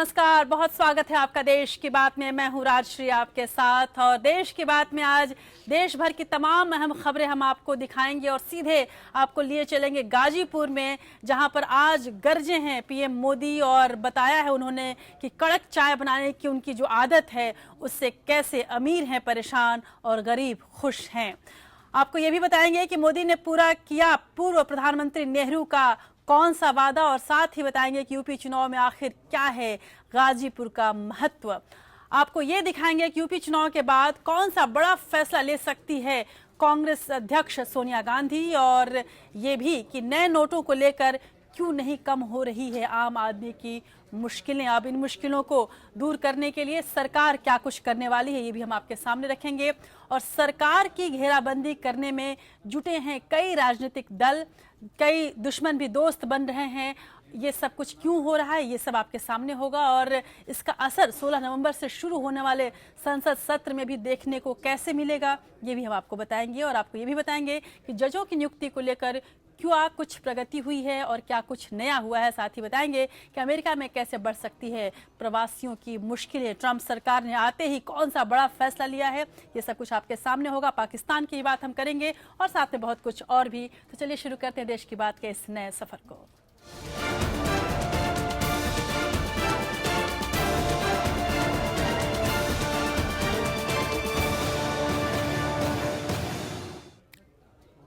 नमस्कार, बहुत स्वागत है आपका देश की बात में। मैं हूं राजश्री आपके साथ और देश की बात में आज देश भर की तमाम अहम खबरें हम आपको दिखाएंगे और सीधे आपको लिए चलेंगे गाजीपुर में, जहां पर आज गरजे हैं पीएम मोदी और बताया है उन्होंने कि कड़क चाय बनाने की उनकी जो आदत है उससे कैसे अमीर हैं परेशान और गरीब खुश हैं। आपको ये भी बताएंगे कि मोदी ने पूरा किया पूर्व प्रधानमंत्री नेहरू का कौन सा वादा और साथ ही बताएंगे कि यूपी चुनाव में आखिर क्या है गाजीपुर का महत्व। आपको ये दिखाएंगे कि यूपी चुनाव के बाद कौन सा बड़ा फैसला ले सकती है कांग्रेस अध्यक्ष सोनिया गांधी और ये भी कि नए नोटों को लेकर क्यों नहीं कम हो रही है आम आदमी की मुश्किलें। अब इन मुश्किलों को दूर करने के लिए सरकार क्या कुछ करने वाली है ये भी हम आपके सामने रखेंगे और सरकार की घेराबंदी करने में जुटे हैं कई राजनीतिक दल, कई दुश्मन भी दोस्त बन रहे हैं। ये सब कुछ क्यों हो रहा है ये सब आपके सामने होगा और इसका असर 16 नवंबर से शुरू होने वाले संसद सत्र में भी देखने को कैसे मिलेगा ये भी हम आपको बताएंगे और आपको ये भी बताएंगे कि जजों की नियुक्ति को लेकर क्या कुछ प्रगति हुई है और क्या कुछ नया हुआ है। साथ ही बताएंगे कि अमेरिका में कैसे बढ़ सकती है प्रवासियों की मुश्किलें, ट्रंप सरकार ने आते ही कौन सा बड़ा फैसला लिया है, ये सब कुछ आपके सामने होगा। पाकिस्तान की बात हम करेंगे और साथ में बहुत कुछ और भी। तो चलिए शुरू करते हैं देश की बात के इस नए सफर को।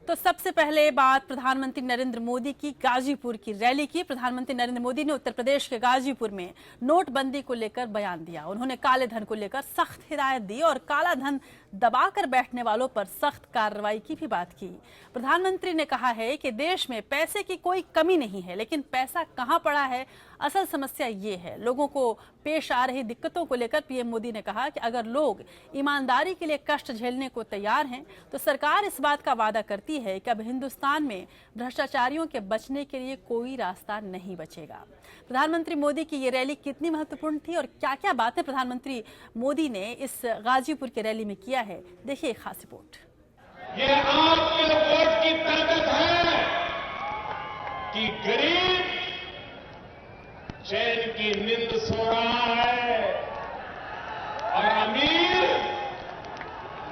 तो सबसे पहले बात प्रधानमंत्री नरेंद्र मोदी की गाजीपुर की रैली की। प्रधानमंत्री नरेंद्र मोदी ने उत्तर प्रदेश के गाजीपुर में नोटबंदी को लेकर बयान दिया। उन्होंने काले धन को लेकर सख्त हिदायत दी और काला धन दबाकर बैठने वालों पर सख्त कार्रवाई की भी बात की। प्रधानमंत्री ने कहा है कि देश में पैसे की कोई कमी नहीं है, लेकिन पैसा कहां पड़ा है असल समस्या ये है। लोगों को पेश आ रही दिक्कतों को लेकर पीएम मोदी ने कहा कि अगर लोग ईमानदारी के लिए कष्ट झेलने को तैयार हैं तो सरकार इस बात का वादा करती है कि अब हिंदुस्तान में भ्रष्टाचारियों के बचने के लिए कोई रास्ता नहीं बचेगा। प्रधानमंत्री मोदी की ये रैली कितनी महत्वपूर्ण थी और क्या क्या बातें प्रधानमंत्री मोदी ने इस गाजीपुर की रैली में किया है, देखिए एक खास रिपोर्ट। ये आपके वोट की ताकत है कि गरीब चैन की नींद सो रहा है और अमीर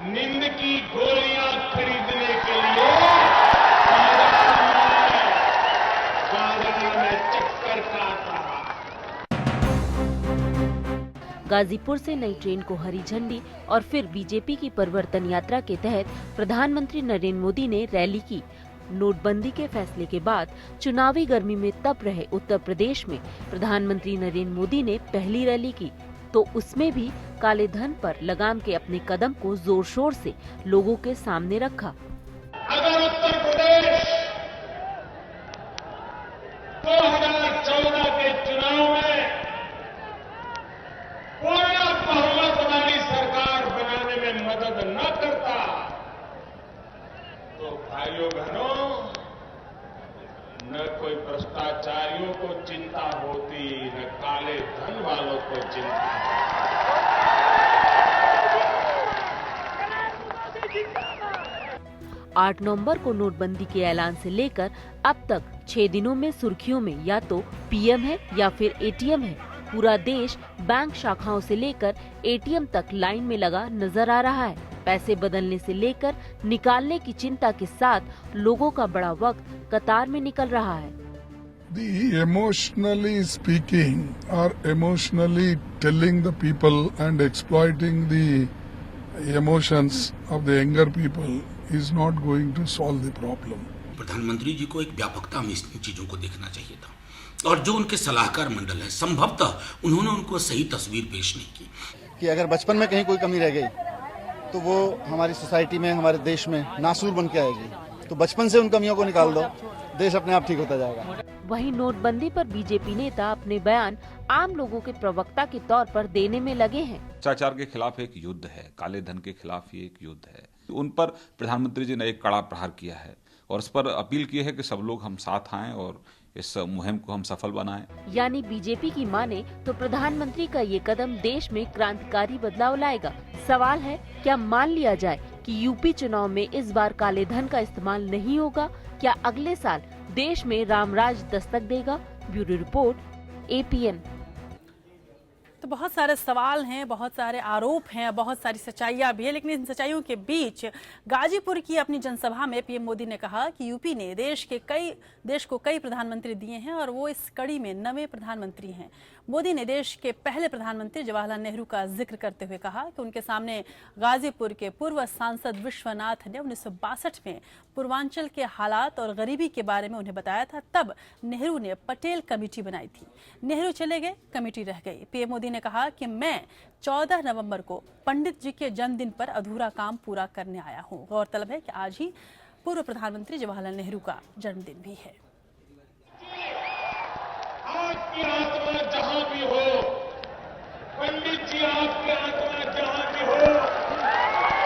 नींद की गोलियां खरीदने के लिए बाजार में चक्कर काट रहा है। गाजीपुर से नई ट्रेन को हरी झंडी और फिर बीजेपी की परिवर्तन यात्रा के तहत प्रधानमंत्री नरेंद्र मोदी ने रैली की। नोटबंदी के फैसले के बाद चुनावी गर्मी में तप रहे उत्तर प्रदेश में प्रधानमंत्री नरेंद्र मोदी ने पहली रैली की, तो उसमें भी काले धन पर लगाम के अपने कदम को जोर शोर से लोगों के सामने रखा। अगर उत्तर प्रदेश 2014 के चुनाव में पूर्ण बहुमत वाली सरकार बनाने में मदद न करता तो भाइयों बहनों न कोई भ्रष्टाचारियों को चिंता होती न काले धन वालों को चिंता होती। 8 नवंबर को नोटबंदी के ऐलान से लेकर अब तक 6 दिनों में सुर्खियों में या तो पीएम है या फिर एटीएम है। पूरा देश बैंक शाखाओं से लेकर एटीएम तक लाइन में लगा नजर आ रहा है। पैसे बदलने से लेकर निकालने की चिंता के साथ लोगों का बड़ा वक्त कतार में निकल रहा है। The emotionally speaking or emotionally telling the people and exploiting the emotions of the younger people is not going to solve the problem. प्रधानमंत्री जी को एक व्यापकता में इन चीजों को देखना चाहिए था और जो उनके सलाहकार मंडल है संभवतः उन्होंने उनको सही तस्वीर पेश नहीं की कि अगर बचपन में कहीं कोई कमी रह गई तो वो हमारी सोसाइटी में, हमारे देश में नासूर बन के आएगी। तो बचपन से उन कमियों को निकाल दो, देश अपने आप ठीक होता जाएगा। वहीं नोटबंदी पर बीजेपी नेता अपने बयान आम लोगों के प्रवक्ता के तौर पर देने में लगे हैं। भ्रष्टाचार के खिलाफ एक युद्ध है, काले धन के खिलाफ ये एक युद्ध है। उन पर प्रधानमंत्री जी ने एक कड़ा प्रहार किया है और इस पर अपील की है कि सब लोग हम साथ आएं और इस मुहिम को हम सफल बनाएं। यानी बीजेपी की माने तो प्रधानमंत्री का ये कदम देश में क्रांतिकारी बदलाव लाएगा। सवाल है क्या मान लिया जाए कि यूपी चुनाव में इस बार काले धन का इस्तेमाल नहीं होगा? क्या अगले साल देश में रामराज दस्तक देगा? Bureau report, APN. बहुत सारे सवाल हैं, बहुत सारे आरोप हैं, बहुत सारी सच्चाइयां भी है, लेकिन इन सच्चाइयों के बीच गाजीपुर की अपनी जनसभा में पीएम मोदी ने कहा कि यूपी ने देश को कई प्रधानमंत्री दिए हैं और वो इस कड़ी में 9वें प्रधानमंत्री हैं। मोदी ने देश के पहले प्रधानमंत्री जवाहरलाल नेहरू का जिक्र करते हुए कहा कि उनके सामने गाजीपुर के पूर्व सांसद विश्वनाथ ने 1962 में पूर्वांचल के हालात और गरीबी के बारे में उन्हें बताया था। तब नेहरू ने पटेल कमेटी बनाई थी। नेहरू चले गए, कमेटी रह गई। पीएम मोदी ने कहा कि मैं 14 नवंबर को पंडित जी के जन्मदिन पर अधूरा काम पूरा करने आया हूं। गौरतलब है कि आज ही पूर्व प्रधानमंत्री जवाहरलाल नेहरू का जन्मदिन भी है। आपकी आत्मा जहां भी हो, पंडित जी आपकी आत्मा जहां भी हो,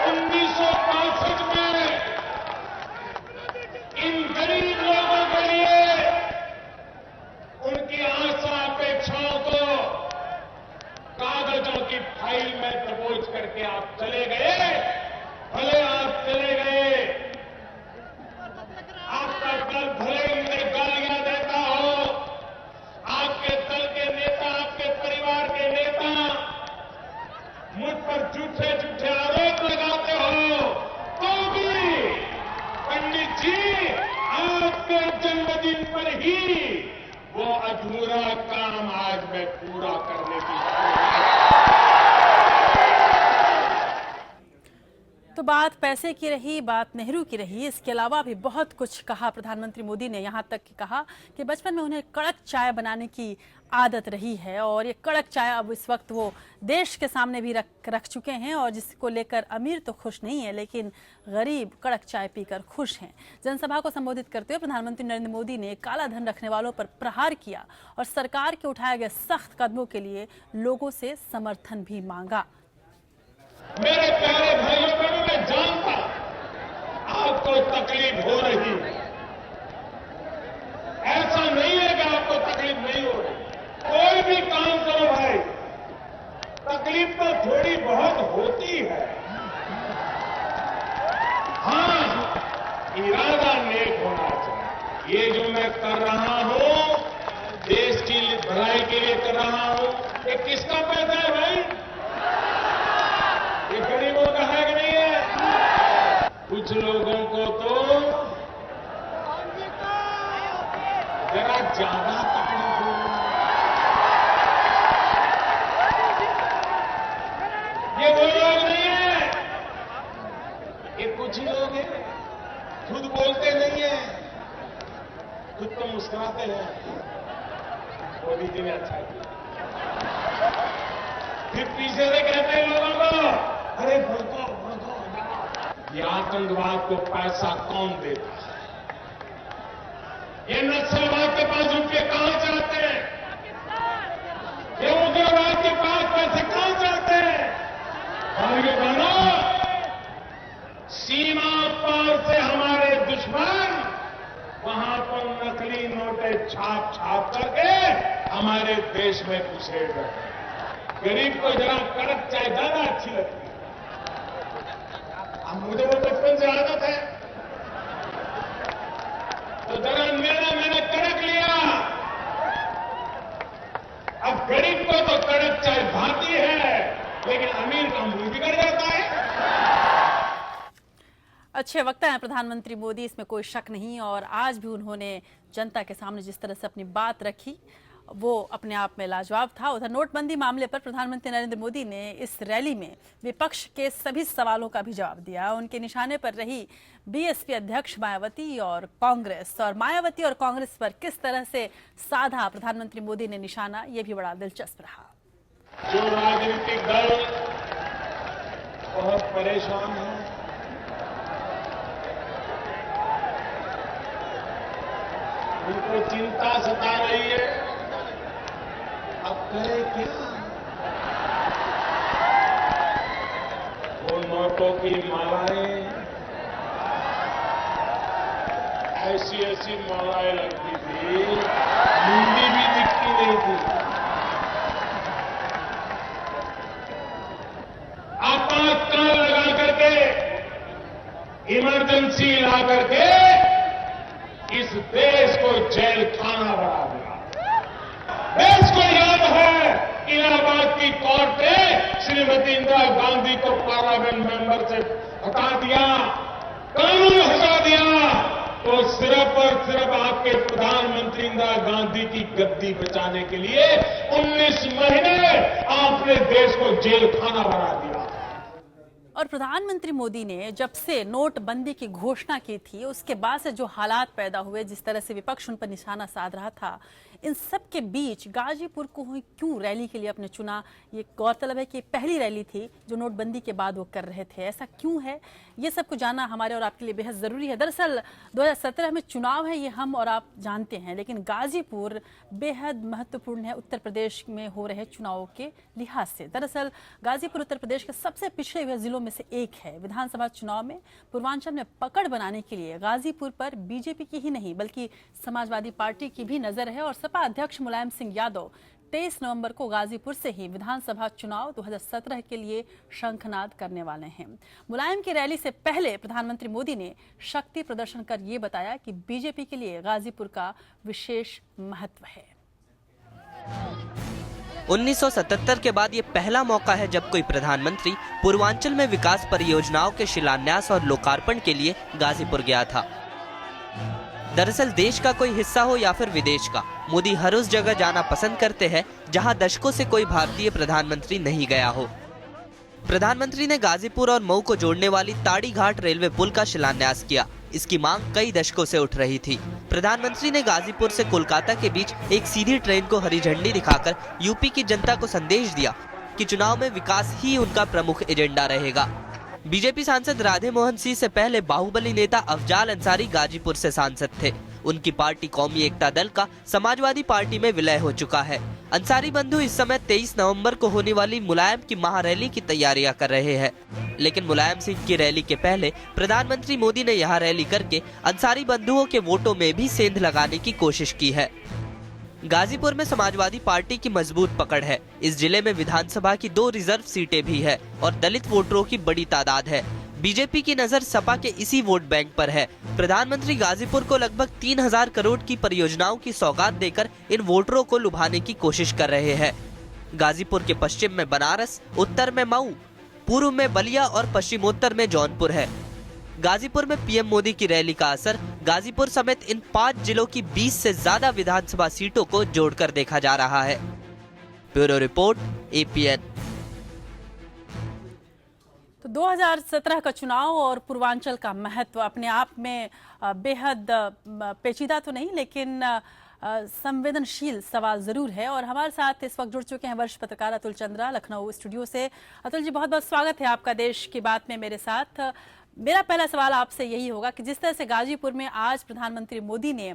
1962 में इन गरीब लोगों के लिए उनकी आशा अपेक्षाओं को कागजों की फाइल में दबोच करके आप चले गए। भले आप चले गए, आपका दल भले ही मुझे गालियां देता हो, आपके दल के नेता, आपके परिवार के नेता मुझ पर झूठे झूठे आरोप लगाते हो, तो भी पंडित जी आपके जन्मदिन पर ही वो अधूरा काम आज मैं पूरा करने की। तो बात पैसे की रही, बात नेहरू की रही, इसके अलावा भी बहुत कुछ कहा प्रधानमंत्री मोदी ने। यहाँ तक कि कहा कि बचपन में उन्हें कड़क चाय बनाने की आदत रही है और ये कड़क चाय अब इस वक्त वो देश के सामने भी रख चुके हैं और जिसको लेकर अमीर तो खुश नहीं है, लेकिन गरीब कड़क चाय पीकर खुश हैं। जनसभा को संबोधित करते हुए प्रधानमंत्री नरेंद्र मोदी ने काला धन रखने वालों पर प्रहार किया और सरकार के उठाए गए सख्त कदमों के लिए लोगों से समर्थन भी मांगा। मेरे प्यारे भाइयों बहनों, मैं जानता आपको तकलीफ हो रही, ऐसा नहीं है कि आपको तकलीफ नहीं हो रही। कोई भी काम करो भाई, तकलीफ तो थोड़ी बहुत होती है। हाँ, इरादा नेक होना चाहिए। ये जो मैं कर रहा हूं, देश की भलाई के लिए कर रहा हूं, ये किसका पैसा है भाई? ये गरीबों का है कि नहीं है? कुछ लोगों को तो जरा ज्यादा तकलीफ हो। ये वो लोग नहीं है, ये कुछ ही लोग हैं, खुद बोलते नहीं है, खुद तो मुस्कुराते हैं। मोदी जी ने अच्छा किया। फिर पीछे से कहते हैं लोगों को, अरे भड़को भड़को। ये आतंकवाद को पैसा कौन देता है? ये नक्सलवाद के पास रुपये कहां जाते हैं? ये उग्रवाद के पास पैसे कहां जाते हैं? भाइयों बहनों, सीमा पार से हमारे दुश्मन वहां पर नकली नोटें छाप छाप करके हमारे देश में घुसेड़ रहे हैं। गरीब को जरा कड़क चाय ज्यादा अच्छी लगती है। अब मुझे वो बचपन से आदत है, तो जरा मैंने कड़क लिया। अब गरीब को तो कड़क चाय भाती है, लेकिन अमीर का मुंह बिगड़ जाता है। अच्छे वक्ता हैं प्रधानमंत्री मोदी, इसमें कोई शक नहीं। और आज भी उन्होंने जनता के सामने जिस तरह से अपनी बात रखी वो अपने आप में लाजवाब था। उधर नोटबंदी मामले पर प्रधानमंत्री नरेंद्र मोदी ने इस रैली में विपक्ष के सभी सवालों का भी जवाब दिया। उनके निशाने पर रही बीएसपी अध्यक्ष मायावती और कांग्रेस, और मायावती और कांग्रेस पर किस तरह से साधा प्रधानमंत्री मोदी ने निशाना, ये भी बड़ा दिलचस्प रहा। जो राजनीतिक दल बहुत परेशान है, उनको चिंता सता रही है, अब करे क्या? वो नोटों की मालाएं, ऐसी ऐसी मालाएं लगती थी, मुंडी भी दिखती नहीं थी। आपातकाल लगा करके, इमरजेंसी ला करके इस देश को जेल खाना बना दिया। देश को याद है इलाहाबाद की कोर्ट ने श्रीमती इंदिरा गांधी को पार्लियामेंट मेंबर से हटा दिया, कानून हटा दिया, तो सिर्फ और सिर्फ आपके प्रधानमंत्री इंदिरा गांधी की गद्दी बचाने के लिए 19 महीने आपने देश को जेल खाना बना दिया। और प्रधानमंत्री मोदी ने जब से नोटबंदी की घोषणा की थी, उसके बाद से जो हालात पैदा हुए, जिस तरह से विपक्ष उन पर निशाना साध रहा था, इन सब के बीच गाजीपुर को ही क्यों रैली के लिए अपने चुना? ये गौरतलब है कि पहली रैली थी जो नोटबंदी के बाद वो कर रहे थे। ऐसा क्यों है, ये सब कुछ जानना हमारे और आपके लिए बेहद जरूरी है। दरअसल 2017 में चुनाव है, ये हम और आप जानते हैं, लेकिन गाजीपुर बेहद महत्वपूर्ण है उत्तर प्रदेश में हो रहे चुनावों के लिहाज से। दरअसल गाजीपुर उत्तर प्रदेश के सबसे पिछड़े हुए जिलों में से एक है। विधानसभा चुनाव में पूर्वांचल में पकड़ बनाने के लिए गाजीपुर पर बीजेपी की ही नहीं बल्कि समाजवादी पार्टी की भी नजर है और सपा अध्यक्ष मुलायम सिंह यादव 23 नवंबर को गाजीपुर से ही विधानसभा चुनाव 2017 के लिए शंखनाद करने वाले हैं। मुलायम की रैली से पहले प्रधानमंत्री मोदी ने शक्ति प्रदर्शन कर ये बताया कि बीजेपी के लिए गाजीपुर का विशेष महत्व है। 1977 के बाद ये पहला मौका है जब कोई प्रधानमंत्री पूर्वांचल में विकास परियोजनाओं के शिलान्यास और लोकार्पण के लिए गाजीपुर गया था। दरअसल देश का कोई हिस्सा हो या फिर विदेश का, मोदी हर उस जगह जाना पसंद करते हैं जहां दशकों से कोई भारतीय प्रधानमंत्री नहीं गया हो। प्रधानमंत्री ने गाजीपुर और मऊ को जोड़ने वाली ताड़ी घाट रेलवे पुल का शिलान्यास किया। इसकी मांग कई दशकों से उठ रही थी। प्रधानमंत्री ने गाजीपुर से कोलकाता के बीच एक सीधी ट्रेन को हरी झंडी दिखाकर यूपी की जनता को संदेश दिया कि चुनाव में विकास ही उनका प्रमुख एजेंडा रहेगा। बीजेपी सांसद राधे मोहन सिंह से पहले बाहुबली नेता अफजाल अंसारी गाजीपुर से सांसद थे। उनकी पार्टी कौमी एकता दल का समाजवादी पार्टी में विलय हो चुका है। अंसारी बंधु इस समय 23 नवंबर को होने वाली मुलायम की महारैली की तैयारियां कर रहे हैं, लेकिन मुलायम सिंह की रैली के पहले प्रधानमंत्री मोदी ने यहां रैली करके अंसारी बंधुओं के वोटों में भी सेंध लगाने की कोशिश की है। गाजीपुर में समाजवादी पार्टी की मजबूत पकड़ है। इस जिले में विधानसभा की 2 रिजर्व सीटें भी है और दलित वोटरों की बड़ी तादाद है। बीजेपी की नजर सपा के इसी वोट बैंक पर है। प्रधानमंत्री गाजीपुर को लगभग 3000 करोड़ की परियोजनाओं की सौगात देकर इन वोटरों को लुभाने की कोशिश कर रहे हैं। गाजीपुर के पश्चिम में बनारस, उत्तर में मऊ, पूर्व में बलिया और पश्चिमोत्तर में जौनपुर है। गाजीपुर में पीएम मोदी की रैली का असर गाजीपुर समेत इन 5 जिलों की 20 से ज्यादा विधानसभा सीटों को जोड़कर देखा जा रहा है। Bureau report, APN. तो 2017 का चुनाव और पूर्वांचल का महत्व अपने आप में बेहद पेचीदा तो नहीं, लेकिन संवेदनशील सवाल जरूर है। और हमारे साथ इस वक्त जुड़ चुके हैं वरिष्ठ पत्रकार अतुल चंद्रा लखनऊ स्टूडियो से। अतुल जी, बहुत बहुत स्वागत है आपका देश की बात में मेरे साथ। मेरा पहला सवाल आपसे यही होगा कि जिस तरह से गाजीपुर में आज प्रधानमंत्री मोदी ने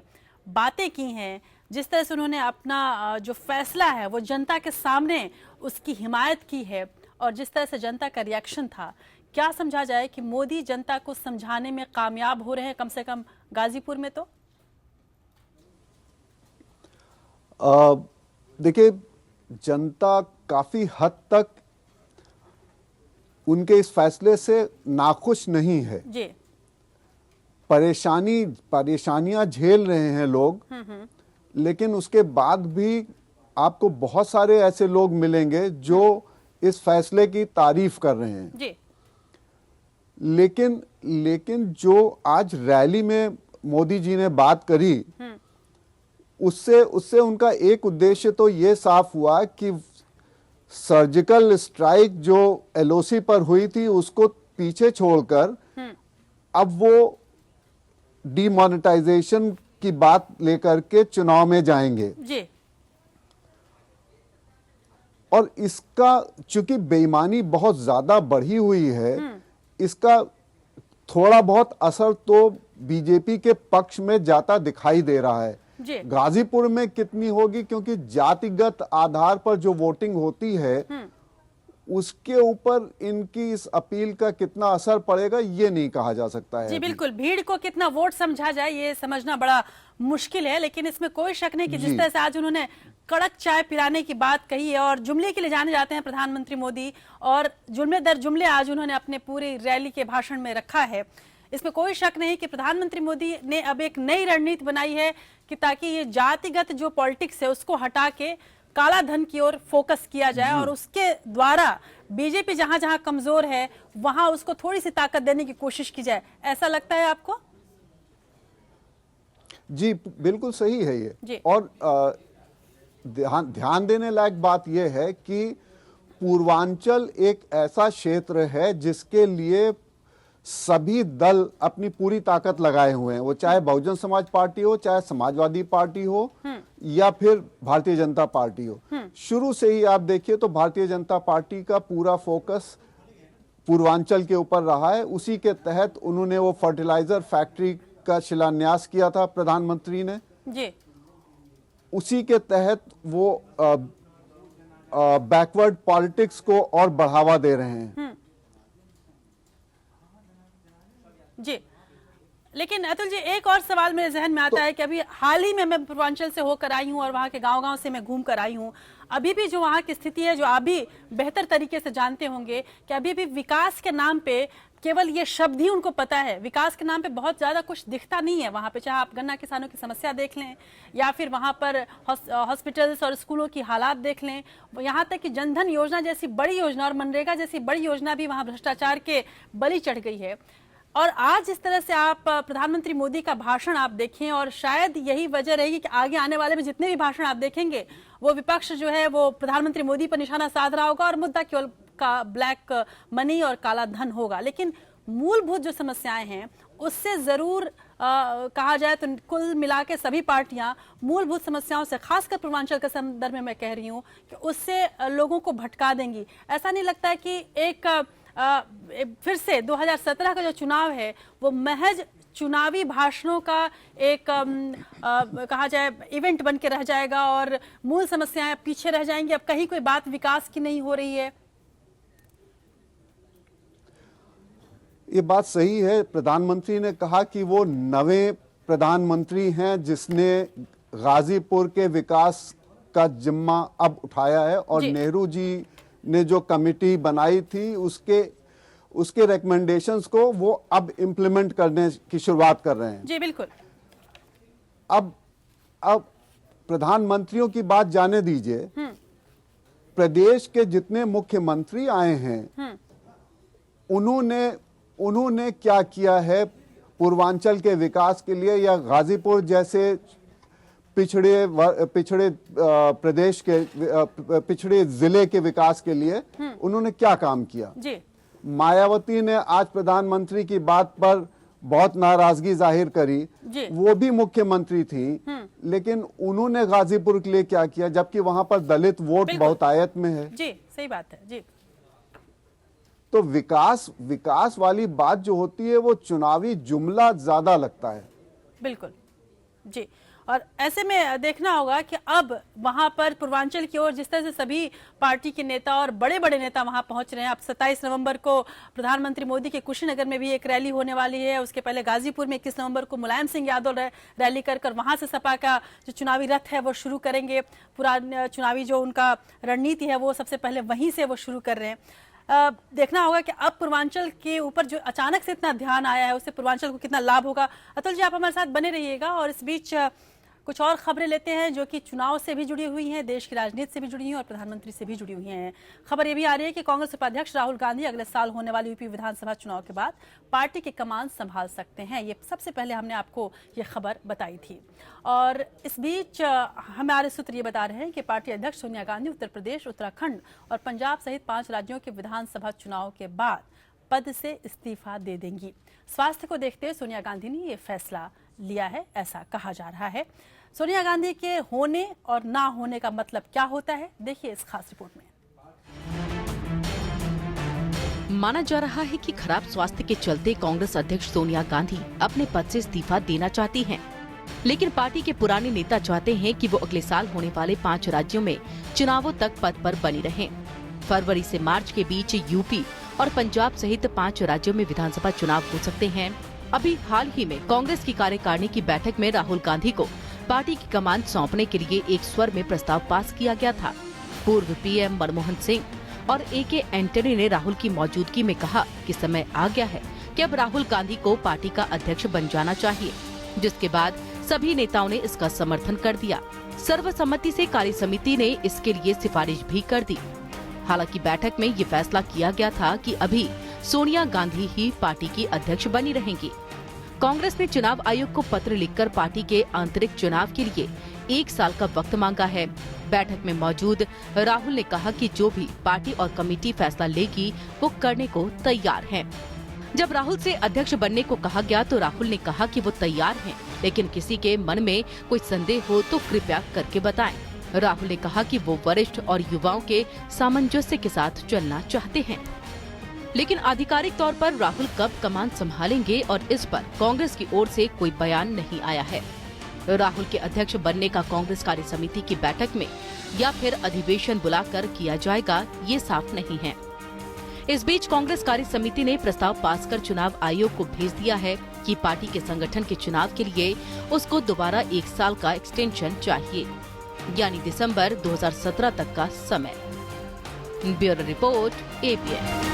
बातें की हैं, जिस तरह से उन्होंने अपना जो फैसला है वो जनता के सामने उसकी हिमायत की है और जिस तरह से जनता का रिएक्शन था, क्या समझा जाए कि मोदी जनता को समझाने में कामयाब हो रहे हैं, कम से कम गाजीपुर में? तो देखिए, जनता काफी हद तक उनके इस फैसले से नाखुश नहीं है जी। परेशानियां झेल रहे हैं लोग, लेकिन उसके बाद भी आपको बहुत सारे ऐसे लोग मिलेंगे जो इस फैसले की तारीफ कर रहे हैं जी। लेकिन जो आज रैली में मोदी जी ने बात करी, उससे उनका एक उद्देश्य तो ये साफ हुआ कि सर्जिकल स्ट्राइक जो एलओसी पर हुई थी उसको पीछे छोड़कर अब वो डीमोनेटाइजेशन की बात लेकर के चुनाव में जाएंगे जी। और इसका चूंकि बेईमानी बहुत ज्यादा बढ़ी हुई है, इसका थोड़ा बहुत असर तो बीजेपी के पक्ष में जाता दिखाई दे रहा है। गाजीपुर में कितनी होगी, क्योंकि जातिगत आधार पर जो वोटिंग होती है उसके ऊपर इनकी इस अपील का कितना असर पड़ेगा ये नहीं कहा जा सकता है। जी बिल्कुल, भीड़ को कितना वोट समझा जाए ये समझना बड़ा मुश्किल है, लेकिन इसमें कोई शक नहीं कि जिस तरह से आज उन्होंने कड़क चाय पिलाने की बात कही है और जुमले के लिए जाने जाते हैं प्रधानमंत्री मोदी, और जुमले दर जुमले आज उन्होंने अपने पूरी रैली के भाषण में रखा है, इसमें कोई शक नहीं कि प्रधानमंत्री मोदी ने अब एक नई रणनीति बनाई है कि ताकि ये जातिगत जो पॉलिटिक्स है उसको हटा के काला धन की ओर फोकस किया जाए और उसके द्वारा बीजेपी जहां जहां कमजोर है वहां उसको थोड़ी सी ताकत देने की कोशिश की जाए, ऐसा लगता है आपको? जी बिल्कुल सही है ये। जी। और ध्यान देने लायक बात यह है कि पूर्वांचल एक ऐसा क्षेत्र है जिसके लिए सभी दल अपनी पूरी ताकत लगाए हुए हैं, वो चाहे बहुजन समाज पार्टी हो, चाहे समाजवादी पार्टी हो या फिर भारतीय जनता पार्टी हो। शुरू से ही आप देखिए तो भारतीय जनता पार्टी का पूरा फोकस पूर्वांचल के ऊपर रहा है। उसी के तहत उन्होंने वो फर्टिलाइजर फैक्ट्री का शिलान्यास किया था प्रधानमंत्री ने जी। उसी के तहत वो बैकवर्ड पॉलिटिक्स को और बढ़ावा दे रहे हैं। जी, लेकिन अतुल जी एक और सवाल मेरे जहन में आता है कि अभी हाल ही में मैं पूर्वांचल से होकर आई हूं और वहां के गांव-गांव से मैं घूम कर आई हूं। अभी भी जो वहां की स्थिति है, जो आप भी बेहतर तरीके से जानते होंगे कि अभी भी विकास के नाम पे केवल ये शब्द ही उनको पता है, विकास के नाम पे बहुत ज्यादा कुछ दिखता नहीं है वहां पे। चाहे आप गन्ना किसानों की समस्या देख लें या फिर वहां पर हॉस्पिटल्स और स्कूलों की हालात देख लें, यहाँ तक कि जनधन योजना जैसी बड़ी योजना और मनरेगा जैसी बड़ी योजना भी वहां भ्रष्टाचार के बलि चढ़ गई है। और आज इस तरह से आप प्रधानमंत्री मोदी का भाषण आप देखें, और शायद यही वजह रहेगी कि आगे आने वाले में जितने भी भाषण आप देखेंगे वो विपक्ष जो है वो प्रधानमंत्री मोदी पर निशाना साध रहा होगा और मुद्दा केवल का ब्लैक मनी और काला धन होगा। लेकिन मूलभूत जो समस्याएं हैं उससे जरूर कहा जाए तो कुल मिला के सभी पार्टियां मूलभूत समस्याओं से, खासकर पूर्वांचल के संदर्भ में मैं कह रही हूं, कि उससे लोगों को भटका देंगी। ऐसा नहीं लगता है कि एक फिर से 2017 का जो चुनाव है वो महज चुनावी भाषणों का एक कहा जाए इवेंट बन के रह जाएगा और मूल समस्याएं पीछे रह जाएंगी? अब कहीं कोई बात विकास की नहीं हो रही है। ये बात सही है। प्रधानमंत्री ने कहा कि वो नवे प्रधानमंत्री हैं जिसने गाजीपुर के विकास का जिम्मा अब उठाया है, और नेहरू जी ने जो कमिटी बनाई थी उसके रिकमेंडेशंस को वो अब इम्प्लीमेंट करने की शुरुआत कर रहे हैं। जी बिल्कुल। अब प्रधानमंत्रियों की बात जाने दीजिए, प्रदेश के जितने मुख्यमंत्री आए हैं उन्होंने क्या किया है पूर्वांचल के विकास के लिए, या गाजीपुर जैसे पिछड़े प्रदेश के पिछड़े जिले के विकास के लिए उन्होंने क्या काम किया? जी। मायावती ने आज प्रधानमंत्री की बात पर बहुत नाराजगी जाहिर करी, वो भी मुख्यमंत्री थी, लेकिन उन्होंने गाजीपुर के लिए क्या किया, जबकि वहां पर दलित वोट बहुतायत में है। जी सही बात है। जी। तो विकास वाली बात जो होती है वो चुनावी जुमला ज्यादा लगता है। बिल्कुल जी। और ऐसे में देखना होगा कि अब वहां पर पूर्वांचल की ओर जिस तरह से सभी पार्टी के नेता और बड़े बड़े नेता वहां पहुंच रहे हैं। अब 27 नवंबर को प्रधानमंत्री मोदी के कुशीनगर में भी एक रैली होने वाली है। उसके पहले गाजीपुर में 21 नवंबर को मुलायम सिंह यादव रैली कर वहां से सपा का जो चुनावी रथ है वो शुरू करेंगे। पूरा चुनावी जो उनका रणनीति है वो सबसे पहले वहीं से वो शुरू कर रहे हैं। देखना होगा कि अब पूर्वांचल के ऊपर जो अचानक से इतना ध्यान आया है उससे पूर्वांचल को कितना लाभ होगा। अतुल जी आप हमारे साथ बने रहिएगा। और इस बीच कुछ और खबरें लेते हैं जो कि चुनाव से भी जुड़ी हुई हैं, देश की राजनीति से भी जुड़ी हुई हैं और प्रधानमंत्री से भी जुड़ी हुई हैं। खबर ये भी आ रही है कि कांग्रेस उपाध्यक्ष राहुल गांधी अगले साल होने वाली यूपी विधानसभा चुनाव के बाद पार्टी की कमान संभाल सकते हैं। ये सबसे पहले हमने आपको ये खबर बताई थी। और इस बीच हमारे सूत्र ये बता रहे हैं कि पार्टी अध्यक्ष सोनिया गांधी उत्तर प्रदेश, उत्तराखंड और पंजाब सहित 5 राज्यों के विधानसभा चुनाव के बाद पद से इस्तीफा दे देंगी। स्वास्थ्य को देखते हुए सोनिया गांधी ने ये फैसला लिया है, ऐसा कहा जा रहा है। सोनिया गांधी के होने और ना होने का मतलब क्या होता है, देखिए इस खास रिपोर्ट में। माना जा रहा है कि खराब स्वास्थ्य के चलते कांग्रेस अध्यक्ष सोनिया गांधी अपने पद से इस्तीफा देना चाहती हैं। लेकिन पार्टी के पुराने नेता चाहते हैं कि वो अगले साल होने वाले 5 राज्यों में चुनावों तक पद पर बनी रहें। फरवरी से मार्च के बीच यूपी और पंजाब सहित 5 राज्यों में विधानसभा चुनाव हो सकते हैं। अभी हाल ही में कांग्रेस की कार्यकारिणी की बैठक में राहुल गांधी को पार्टी की कमान सौंपने के लिए एक स्वर में प्रस्ताव पास किया गया था। पूर्व पीएम मनमोहन सिंह और ए.के. एंटनी ने राहुल की मौजूदगी में कहा कि समय आ गया है कि अब राहुल गांधी को पार्टी का अध्यक्ष बन जाना चाहिए, जिसके बाद सभी नेताओं ने इसका समर्थन कर दिया। सर्वसम्मति से कार्य समिति ने इसके लिए सिफारिश भी कर दी। हालांकि बैठक में ये फैसला किया गया था कि अभी सोनिया गांधी ही पार्टी की अध्यक्ष बनी रहेंगी। कांग्रेस ने चुनाव आयोग को पत्र लिखकर पार्टी के आंतरिक चुनाव के लिए 1 साल का वक्त मांगा है। बैठक में मौजूद राहुल ने कहा कि जो भी पार्टी और कमेटी फैसला लेगी वो करने को तैयार हैं। जब राहुल से अध्यक्ष बनने को कहा गया तो राहुल ने कहा कि वो तैयार हैं, लेकिन किसी के मन में कोई संदेह हो तो कृपया करके बताएं। राहुल ने कहा कि वो वरिष्ठ और युवाओं के सामंजस्य के साथ चलना चाहते हैं, लेकिन आधिकारिक तौर पर राहुल कब कमान संभालेंगे और इस पर कांग्रेस की ओर से कोई बयान नहीं आया है। राहुल के अध्यक्ष बनने का कांग्रेस कार्य समिति की बैठक में या फिर अधिवेशन बुलाकर किया जाएगा, ये साफ नहीं है। इस बीच कांग्रेस कार्य समिति ने प्रस्ताव पास कर चुनाव आयोग को भेज दिया है कि पार्टी के संगठन के चुनाव के लिए उसको दोबारा 1 साल का एक्सटेंशन चाहिए, यानी दिसंबर 2017 तक का समय। Bureau report, APN।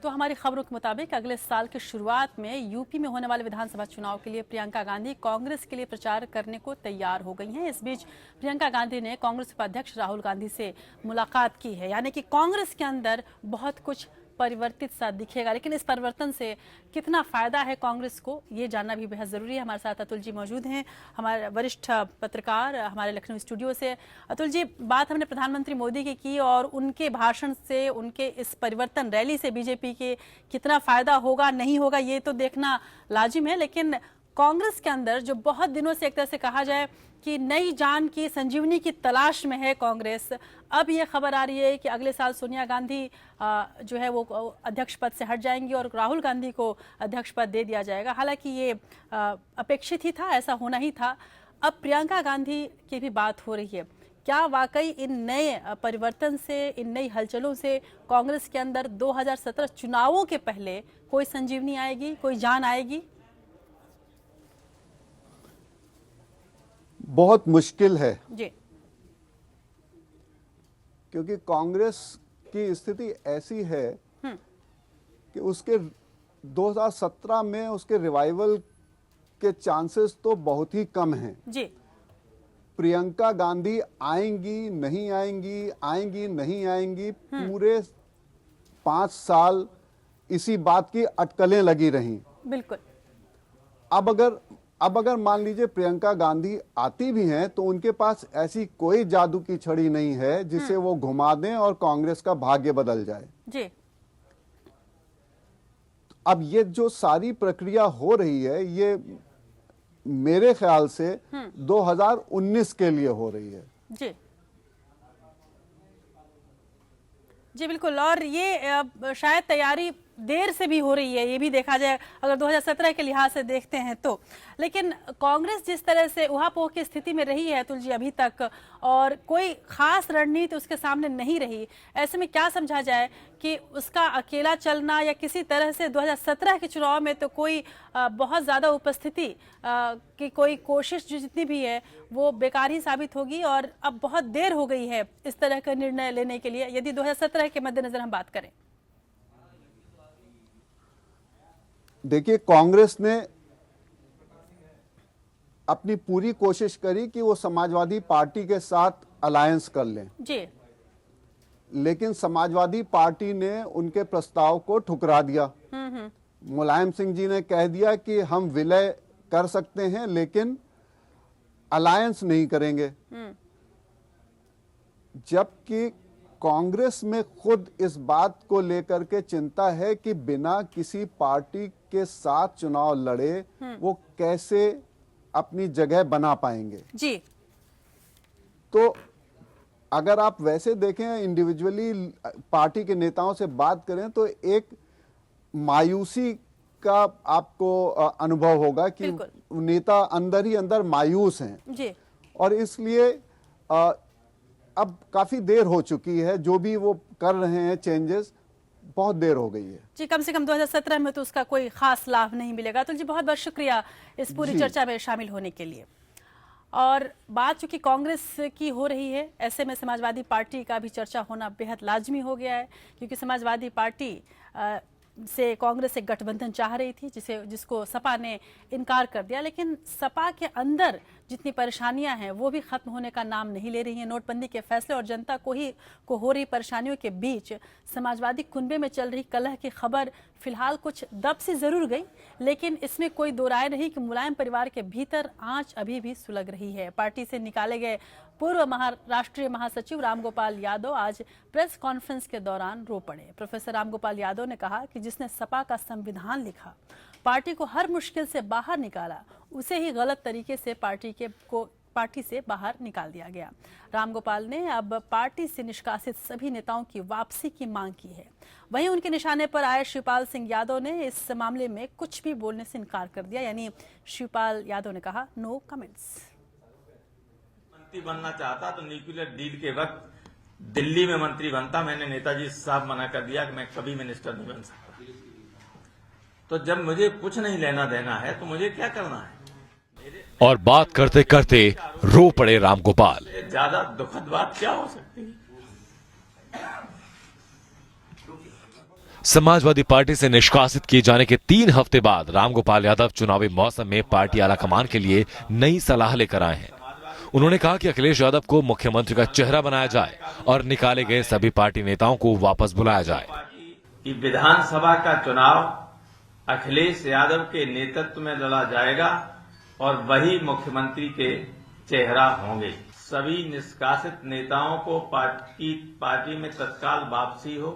तो हमारी खबरों के मुताबिक अगले साल की शुरुआत में यूपी में होने वाले विधानसभा चुनाव के लिए प्रियंका गांधी कांग्रेस के लिए प्रचार करने को तैयार हो गई हैं। इस बीच प्रियंका गांधी ने कांग्रेस उपाध्यक्ष राहुल गांधी से मुलाकात की है, यानी कि कांग्रेस के अंदर बहुत कुछ परिवर्तित सा दिखेगा, लेकिन इस परिवर्तन से कितना फायदा है कांग्रेस को, ये जानना भी बेहद जरूरी है। हमारे साथ अतुल जी मौजूद हैं, हमारे वरिष्ठ पत्रकार हमारे लखनऊ स्टूडियो से। अतुल जी, बात हमने प्रधानमंत्री मोदी की और उनके भाषण से, उनके इस परिवर्तन रैली से बीजेपी के कितना फायदा होगा नहीं होगा ये तो देखना लाजिम है, लेकिन कांग्रेस के अंदर जो बहुत दिनों से एक तरह से कहा जाए कि नई जान की संजीवनी की तलाश में है कांग्रेस, अब ये खबर आ रही है कि अगले साल सोनिया गांधी जो है वो अध्यक्ष पद से हट जाएंगी और राहुल गांधी को अध्यक्ष पद दे दिया जाएगा। हालांकि ये अपेक्षित ही था, ऐसा होना ही था। अब प्रियंका गांधी की भी बात हो रही है। क्या वाकई इन नए परिवर्तन से, इन नई हलचलों से कांग्रेस के अंदर 2017 चुनावों के पहले कोई संजीवनी आएगी, कोई जान आएगी? बहुत मुश्किल है जी, क्योंकि कांग्रेस की स्थिति ऐसी है कि उसके 2017 में उसके रिवाइवल के चांसेस तो बहुत ही कम हैं। जी, प्रियंका गांधी आएंगी नहीं आएंगी, आएंगी नहीं आएंगी, पूरे 5 साल इसी बात की अटकलें लगी रहीं। बिल्कुल। अब अगर मान लीजिए प्रियंका गांधी आती भी हैं तो उनके पास ऐसी कोई जादू की छड़ी नहीं है जिसे वो घुमा दें और कांग्रेस का भाग्य बदल जाए। जी। अब ये जो सारी प्रक्रिया हो रही है ये मेरे ख्याल से 2019 के लिए हो रही है। जी जी बिल्कुल, और ये शायद तैयारी देर से भी हो रही है, ये भी देखा जाए अगर 2017 के लिहाज से देखते हैं तो। लेकिन कांग्रेस जिस तरह से उहापोह की स्थिति में रही है अतुल जी अभी तक, और कोई खास रणनीति उसके सामने नहीं रही, ऐसे में क्या समझा जाए कि उसका अकेला चलना या किसी तरह से 2017 के चुनाव में तो कोई बहुत ज़्यादा उपस्थिति की कोई कोशिश जो जितनी भी है वो बेकार ही साबित होगी, और अब बहुत देर हो गई है इस तरह का निर्णय लेने के लिए, यदि 2017 के मद्देनजर हम बात करें? देखिए, कांग्रेस ने अपनी पूरी कोशिश करी कि वो समाजवादी पार्टी के साथ अलायंस कर लें जी, लेकिन समाजवादी पार्टी ने उनके प्रस्ताव को ठुकरा दिया। मुलायम सिंह जी ने कह दिया कि हम विलय कर सकते हैं लेकिन अलायंस नहीं करेंगे, जबकि कांग्रेस में खुद इस बात को लेकर के चिंता है कि बिना किसी पार्टी के साथ चुनाव लड़े वो कैसे अपनी जगह बना पाएंगे। जी। तो अगर आप वैसे देखें, इंडिविजुअली पार्टी के नेताओं से बात करें तो एक मायूसी का आपको अनुभव होगा कि नेता अंदर ही अंदर मायूस हैं जी। और इसलिए अब काफी देर हो चुकी है, जो भी वो कर रहे हैं चेंजेस, बहुत देर हो गई है जी। कम से कम 2017 में तो उसका कोई खास लाभ नहीं मिलेगा। तो जी बहुत बहुत शुक्रिया इस पूरी चर्चा में शामिल होने के लिए। और बात चूंकि कांग्रेस की हो रही है, ऐसे में समाजवादी पार्टी का भी चर्चा होना बेहद लाजमी हो गया है, क्योंकि समाजवादी पार्टी से कांग्रेस एक गठबंधन चाह रही थी जिसको सपा ने इनकार कर दिया। लेकिन सपा के अंदर जितनी परेशानियां हैं वो भी खत्म होने का नाम नहीं ले रही हैं। नोटबंदी के फैसले और जनता को हो रही परेशानियों के बीच समाजवादी कुनबे में चल रही कलह की खबर फिलहाल कुछ दब सी जरूर गई, लेकिन इसमें कोई दो राय नहीं कि मुलायम परिवार के भीतर आंच अभी भी सुलग रही है। पार्टी से निकाले गए पूर्व राष्ट्रीय महासचिव रामगोपाल यादव आज प्रेस कॉन्फ्रेंस के दौरान रो पड़े। प्रोफेसर रामगोपाल यादव ने कहा कि जिसने सपा का संविधान लिखा, पार्टी को हर मुश्किल से बाहर निकाला, उसे ही गलत तरीके से पार्टी से बाहर निकाल दिया गया। रामगोपाल ने अब पार्टी से निष्कासित सभी नेताओं की वापसी की मांग की है। वहीं उनके निशाने पर आए शिवपाल सिंह यादव ने इस मामले में कुछ भी बोलने से इनकार कर दिया। यानी शिवपाल यादव ने कहा नो कमेंट्स। मंत्री बनना चाहता तो न्यूक्लियर डील के वक्त दिल्ली में मंत्री बनता। मैंने नेताजी साहब मना कर दिया कि मैं कभी मिनिस्टर नहीं बन सकता। तो जब मुझे कुछ नहीं लेना देना है तो मुझे क्या करना है? और बात करते करते रो पड़े रामगोपाल। ज्यादा दुखद बात क्या हो सकती है? समाजवादी पार्टी से निष्कासित किए जाने के 3 हफ्ते बाद रामगोपाल यादव चुनावी मौसम में पार्टी आलाकमान के लिए नई सलाह लेकर आए हैं। उन्होंने कहा कि अखिलेश यादव को मुख्यमंत्री का चेहरा बनाया जाए और निकाले गए सभी पार्टी नेताओं को वापस बुलाया जाए। कि विधानसभा का चुनाव अखिलेश यादव के नेतृत्व में लड़ा जाएगा और वही मुख्यमंत्री के चेहरा होंगे। सभी निष्कासित नेताओं को पार्टी में तत्काल वापसी हो।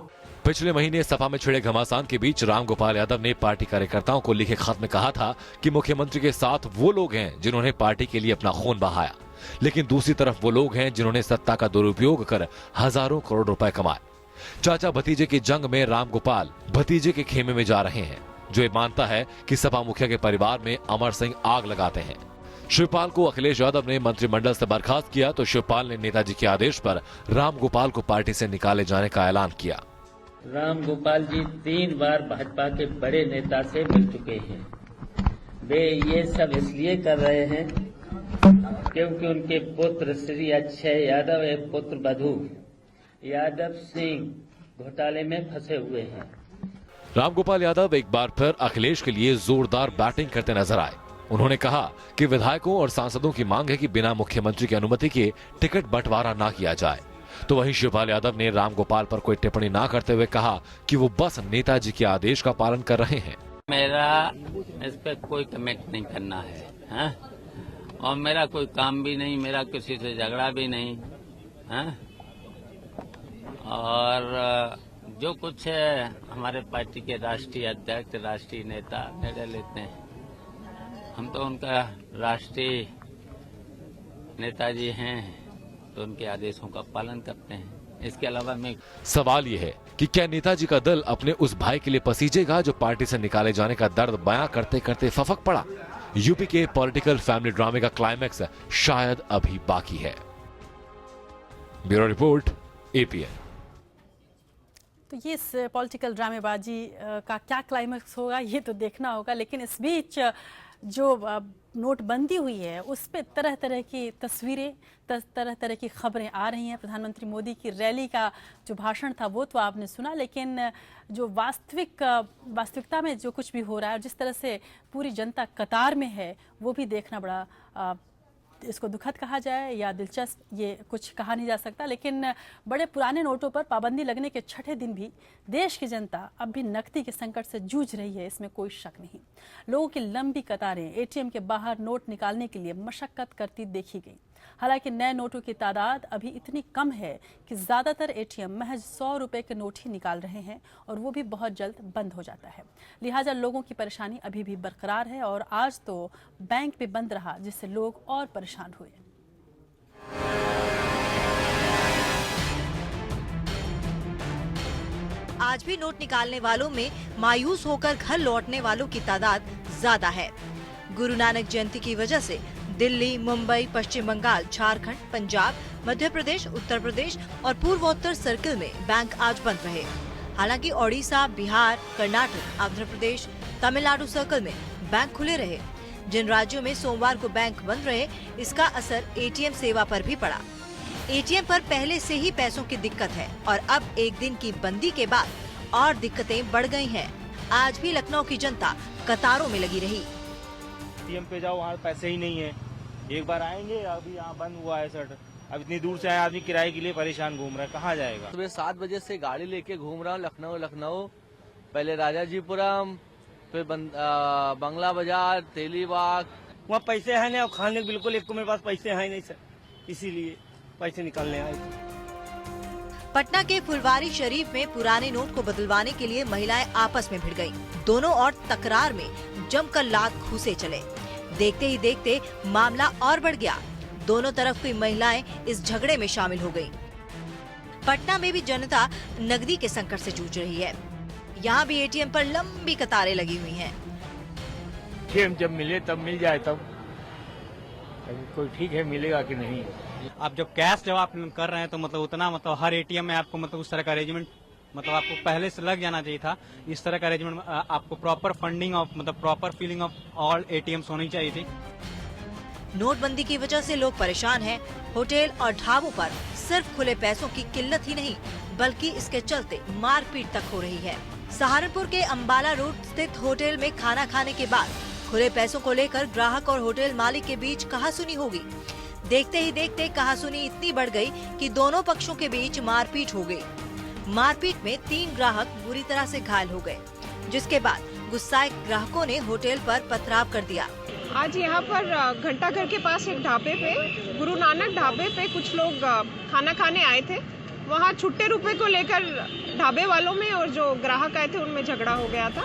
पिछले महीने सपा में छिड़े घमासान के बीच रामगोपाल यादव ने पार्टी कार्यकर्ताओं को लिखे खत में कहा था कि मुख्यमंत्री के साथ वो लोग हैं जिन्होंने पार्टी के लिए अपना खून बहाया, लेकिन दूसरी तरफ वो लोग हैं जिन्होंने सत्ता का दुरुपयोग कर हजारों करोड़ रुपए कमाए। चाचा भतीजे की जंग में रामगोपाल भतीजे के खेमे में जा रहे हैं, जो ये मानता है कि सपा मुखिया के परिवार में अमर सिंह आग लगाते हैं। शिवपाल को अखिलेश यादव ने मंत्रिमंडल से बर्खास्त किया तो शिवपाल ने नेताजी के आदेश पर रामगोपाल को पार्टी से निकाले जाने का ऐलान किया। रामगोपाल जी 3 बार भाजपा के बड़े नेता से मिल चुके हैं। वे ये सब इसलिए कर रहे हैं क्योंकि उनके पुत्र श्री अक्षय यादव एक पुत्र वधू यादव सिंह घोटाले में फंसे हुए हैं। रामगोपाल यादव एक बार फिर अखिलेश के लिए जोरदार बैटिंग करते नजर आए। उन्होंने कहा कि विधायकों और सांसदों की मांग है कि बिना मुख्यमंत्री की अनुमति के टिकट बंटवारा न किया जाए। तो वहीं शिवपाल यादव ने रामगोपाल पर कोई टिप्पणी न करते हुए कहा कि वो बस नेताजी के आदेश का पालन कर रहे हैं। मेरा इस पर कोई कमेंट नहीं करना है, और मेरा कोई काम भी नहीं, मेरा किसी से झगड़ा भी नहीं है। और जो कुछ है हमारे पार्टी के राष्ट्रीय अध्यक्ष, राष्ट्रीय नेता निर्णय लेते हैं। हम तो उनका राष्ट्रीय नेताजी हैं, तो उनके आदेशों का पालन करते हैं। इसके अलावा मैं सवाल ये है कि क्या नेताजी का दल अपने उस भाई के लिए पसीजेगा जो पार्टी से निकाले जाने का दर्द बयां करते करते फफक पड़ा? यूपी के पॉलिटिकल फैमिली ड्रामे का क्लाइमैक्स शायद अभी बाकी है। Bureau report, APN. तो ये इस पॉलिटिकल ड्रामेबाजी का क्या क्लाइमैक्स होगा ये तो देखना होगा, लेकिन इस बीच जो नोटबंदी हुई है उस पर तरह तरह की तस्वीरें, तरह तरह की खबरें आ रही हैं। प्रधानमंत्री मोदी की रैली का जो भाषण था वो तो आपने सुना, लेकिन जो वास्तविकता में जो कुछ भी हो रहा है और जिस तरह से पूरी जनता कतार में है वो भी देखना बड़ा इसको दुखद कहा जाए या दिलचस्प, ये कुछ कहा नहीं जा सकता। लेकिन बड़े पुराने नोटों पर पाबंदी लगने के 6ठे दिन भी देश की जनता अब भी नकदी के संकट से जूझ रही है, इसमें कोई शक नहीं। लोगों की लंबी कतारें एटीएम के बाहर नोट निकालने के लिए मशक्कत करती देखी गई। हालांकि नए नोटों की तादाद अभी इतनी कम है कि ज़्यादातर एटीएम महज 100 रुपए के नोट ही निकाल रहे हैं और वो भी बहुत जल्द बंद हो जाता है। लिहाजा लोगों की परेशानी अभी भी बरकरार है और आज तो बैंक भी बंद रहा, जिससे लोग और परेशान हुए। आज भी नोट निकालने वालों में मायूस होकर घर लौटने वालों की तादाद ज्यादा है। गुरु नानक जयंती की वजह से दिल्ली, मुंबई, पश्चिम बंगाल, झारखंड, पंजाब, मध्य प्रदेश, उत्तर प्रदेश और पूर्वोत्तर सर्किल में बैंक आज बंद रहे। हालांकि ओडिशा, बिहार, कर्नाटक, आंध्र प्रदेश, तमिलनाडु सर्किल में बैंक खुले रहे। जिन राज्यों में सोमवार को बैंक बंद रहे, इसका असर एटीएम सेवा पर भी पड़ा। एटीएम पर पहले से ही पैसों की दिक्कत है और अब एक दिन की बंदी के बाद और दिक्कतें बढ़ गई हैं। आज भी लखनऊ की जनता कतारों में लगी रही। एटीएम पे जाओ, वहाँ पैसे ही नहीं है, एक बार आएंगे, अभी यहाँ बंद हुआ है सर। अब इतनी दूर से आए आदमी किराए के लिए परेशान घूम रहा है, कहाँ जाएगा। सुबह 7 बजे से गाड़ी लेके घूम रहा हूँ लखनऊ, पहले राजाजीपुरम, फिर बंगला बाजार, तेलीबाग। वहाँ पैसे है नहीं और खाने बिल्कुल एक को मेरे पास पैसे है नहीं सर, इसीलिए पैसे निकालने आए थे। पटना के फुलवारी शरीफ में पुराने नोट को बदलवाने के लिए महिलाएं आपस में भिड़ गईं। दोनों और तकरार में जमकर लात घूंसे चले। देखते ही देखते मामला और बढ़ गया। दोनों तरफ की महिलाएं इस झगड़े में शामिल हो गईं। पटना में भी जनता नकदी के संकट से जूझ रही है। यहाँ भी एटीएम पर लंबी कतारें लगी हुई हैं। एटीएम जब मिले तब मिल जाए, तब कोई ठीक है मिलेगा कि नहीं। आप जब कैश जब आप कर रहे हैं तो मतलब उतना मतलब हर एटीएम में आपको मतलब उस तरह का अरेंजमेंट मतलब आपको पहले से लग जाना चाहिए था। इस तरह का अरेंजमेंट आपको प्रॉपर फंडिंग ऑफ मतलब proper feeling of all ATMs होनी चाहिए थी। नोटबंदी की वजह से लोग परेशान हैं। होटल और ढाबों पर सिर्फ खुले पैसों की किल्लत ही नहीं बल्कि इसके चलते मारपीट तक हो रही है। सहारनपुर के अंबाला रोड स्थित होटल में खाना खाने के बाद खुले पैसों को लेकर ग्राहक और होटल मालिक के बीच कहासुनी होगी। देखते ही देखते कहासुनी इतनी बढ़ गई कि दोनों पक्षों के बीच मारपीट हो गई। मारपीट में 3 ग्राहक बुरी तरह से घायल हो गए, जिसके बाद गुस्साए ग्राहकों ने होटल पर पथराव कर दिया। आज यहाँ पर घंटाघर के पास एक ढाबे पे, गुरु नानक ढाबे पे कुछ लोग खाना खाने आए थे। वहाँ छुट्टे रुपए को लेकर ढाबे वालों में और जो ग्राहक आए थे उनमें झगड़ा हो गया था।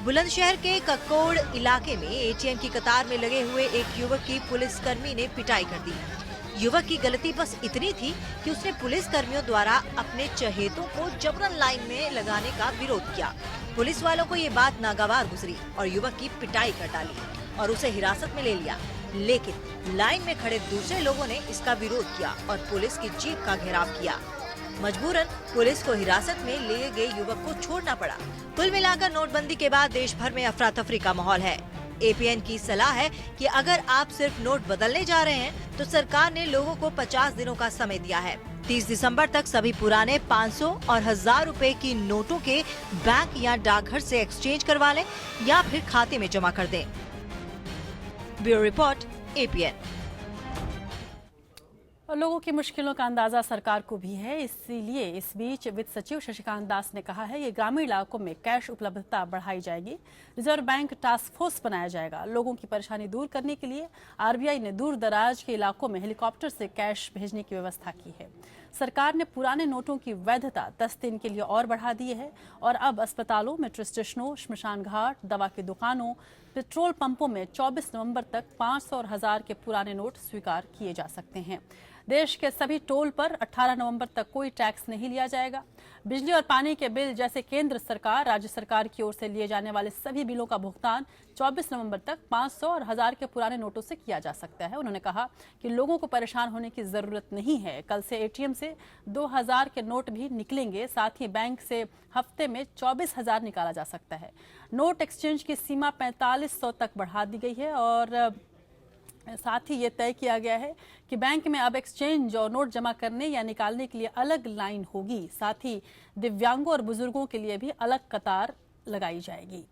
बुलंदशहर के कक्कोड़ इलाके में एटीएम की कतार में लगे हुए एक युवक की पुलिसकर्मी ने पिटाई कर दी। युवक की गलती बस इतनी थी कि उसने पुलिस कर्मियों द्वारा अपने चहेतों को जबरन लाइन में लगाने का विरोध किया। पुलिस वालों को ये बात नागवार गुजरी और युवक की पिटाई कर डाली और उसे हिरासत में ले लिया। लेकिन लाइन में खड़े दूसरे लोगों ने इसका विरोध किया और पुलिस की जीप का घेराव किया। मजबूरन पुलिस को हिरासत में लिए गए युवक को छोड़ना पड़ा। कुल मिलाकर नोटबंदी के बाद देश भर में अफरा तफरी का माहौल है। एपीएन की सलाह है कि अगर आप सिर्फ नोट बदलने जा रहे हैं तो सरकार ने लोगों को 50 दिनों का समय दिया है। 30 दिसंबर तक सभी पुराने 500 और 1000 रुपए की नोटों के बैंक या डाकघर से एक्सचेंज करवा लें या फिर खाते में जमा कर दें। Bureau report, APN. और लोगों की मुश्किलों का अंदाजा सरकार को भी है, इसीलिए इस बीच वित्त सचिव शशिकांत दास ने कहा है कि ग्रामीण इलाकों में कैश उपलब्धता बढ़ाई जाएगी। रिजर्व बैंक टास्क फोर्स बनाया जाएगा। लोगों की परेशानी दूर करने के लिए आरबीआई ने दूर दराज के इलाकों में हेलीकॉप्टर से कैश भेजने की व्यवस्था की है। सरकार ने पुराने नोटों की वैधता 10 दिन के लिए और बढ़ा दी है और अब अस्पतालों, मेट्रो स्टेशनों, श्मशान घाट, दवा की दुकानों, पेट्रोल पंपों में 24 नवंबर तक 500 और 1000 के पुराने नोट स्वीकार किए जा सकते हैं। देश के सभी टोल पर 18 नवंबर तक कोई टैक्स नहीं लिया जाएगा। बिजली और पानी के बिल जैसे केंद्र सरकार, राज्य सरकार की ओर से लिए जाने वाले सभी बिलों का भुगतान 24 नवंबर तक 500 और 1000 के पुराने नोटों से किया जा सकता है। उन्होंने कहा कि लोगों को परेशान होने की जरूरत नहीं है। कल से एटीएम से 2000 के नोट भी निकलेंगे। साथ ही बैंक से हफ्ते में 24,000 निकाला जा सकता है। नोट एक्सचेंज की सीमा 4500 तक बढ़ा दी गई है और साथ ही ये तय किया गया है कि बैंक में अब एक्सचेंज और नोट जमा करने या निकालने के लिए अलग लाइन होगी। साथ ही दिव्यांगों और बुजुर्गों के लिए भी अलग कतार लगाई जाएगी।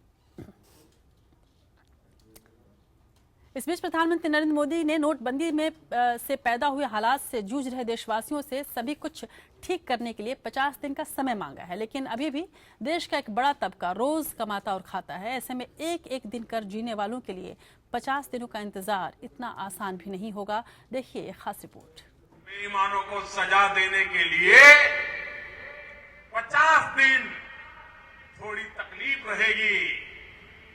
इस बीच प्रधानमंत्री नरेंद्र मोदी ने नोटबंदी में से पैदा हुए हालात से जूझ रहे देशवासियों से सभी कुछ ठीक करने के लिए 50 दिन का समय मांगा है। लेकिन अभी भी देश का एक बड़ा तबका रोज कमाता और खाता है। ऐसे में एक एक दिन कर जीने वालों के लिए 50 दिनों का इंतजार इतना आसान भी नहीं होगा। देखिए एक खास रिपोर्ट। बेईमानों को सजा देने के लिए 50 दिन थोड़ी तकलीफ रहेगी,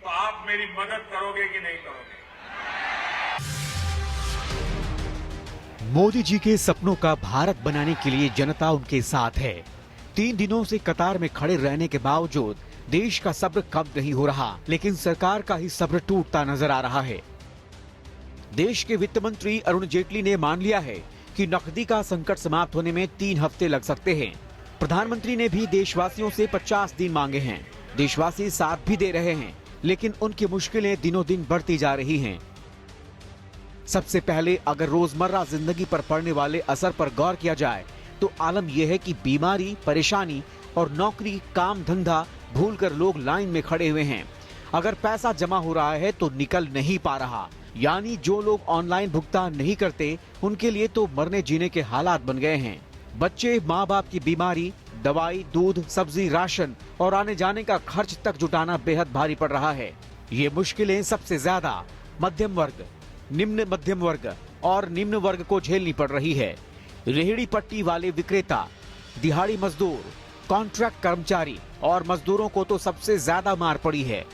तो आप मेरी मदद करोगे कि नहीं करोगे? मोदी जी के सपनों का भारत बनाने के लिए जनता उनके साथ है। 3 दिनों से कतार में खड़े रहने के बावजूद देश का सब्र कम नहीं हो रहा, लेकिन सरकार का ही सब्र टूटता नजर आ रहा है। देश के वित्त मंत्री अरुण जेटली ने मान लिया है कि नकदी का संकट समाप्त होने में 3 हफ्ते लग सकते हैं। प्रधानमंत्री ने भी देशवासियों से 50 दिन मांगे हैं। देशवासी साथ भी दे रहे हैं, लेकिन उनकी मुश्किलें दिनों दिन बढ़ती जा रही हैं। सबसे पहले अगर रोजमर्रा जिंदगी पर पड़ने वाले असर पर गौर किया जाए तो आलम यह है कि बीमारी, परेशानी और नौकरी, काम धंधा भूलकर लोग लाइन में खड़े हुए हैं। अगर पैसा जमा हो रहा है तो निकल नहीं पा रहा। यानी जो लोग ऑनलाइन भुगतान नहीं करते उनके लिए तो मरने जीने के हालात बन गए हैं। बच्चे, माँ बाप की बीमारी, दवाई, दूध, सब्जी, राशन और आने जाने का खर्च तक जुटाना बेहद भारी पड़ रहा है। ये मुश्किलें सबसे ज्यादा मध्यम वर्ग, निम्न मध्यम वर्ग और निम्न वर्ग को झेलनी पड़ रही है। रेहड़ी पट्टी वाले विक्रेता, दिहाड़ी मजदूर, कॉन्ट्रैक्ट कर्मचारी और मजदूरों को तो सबसे ज्यादा मार पड़ी है।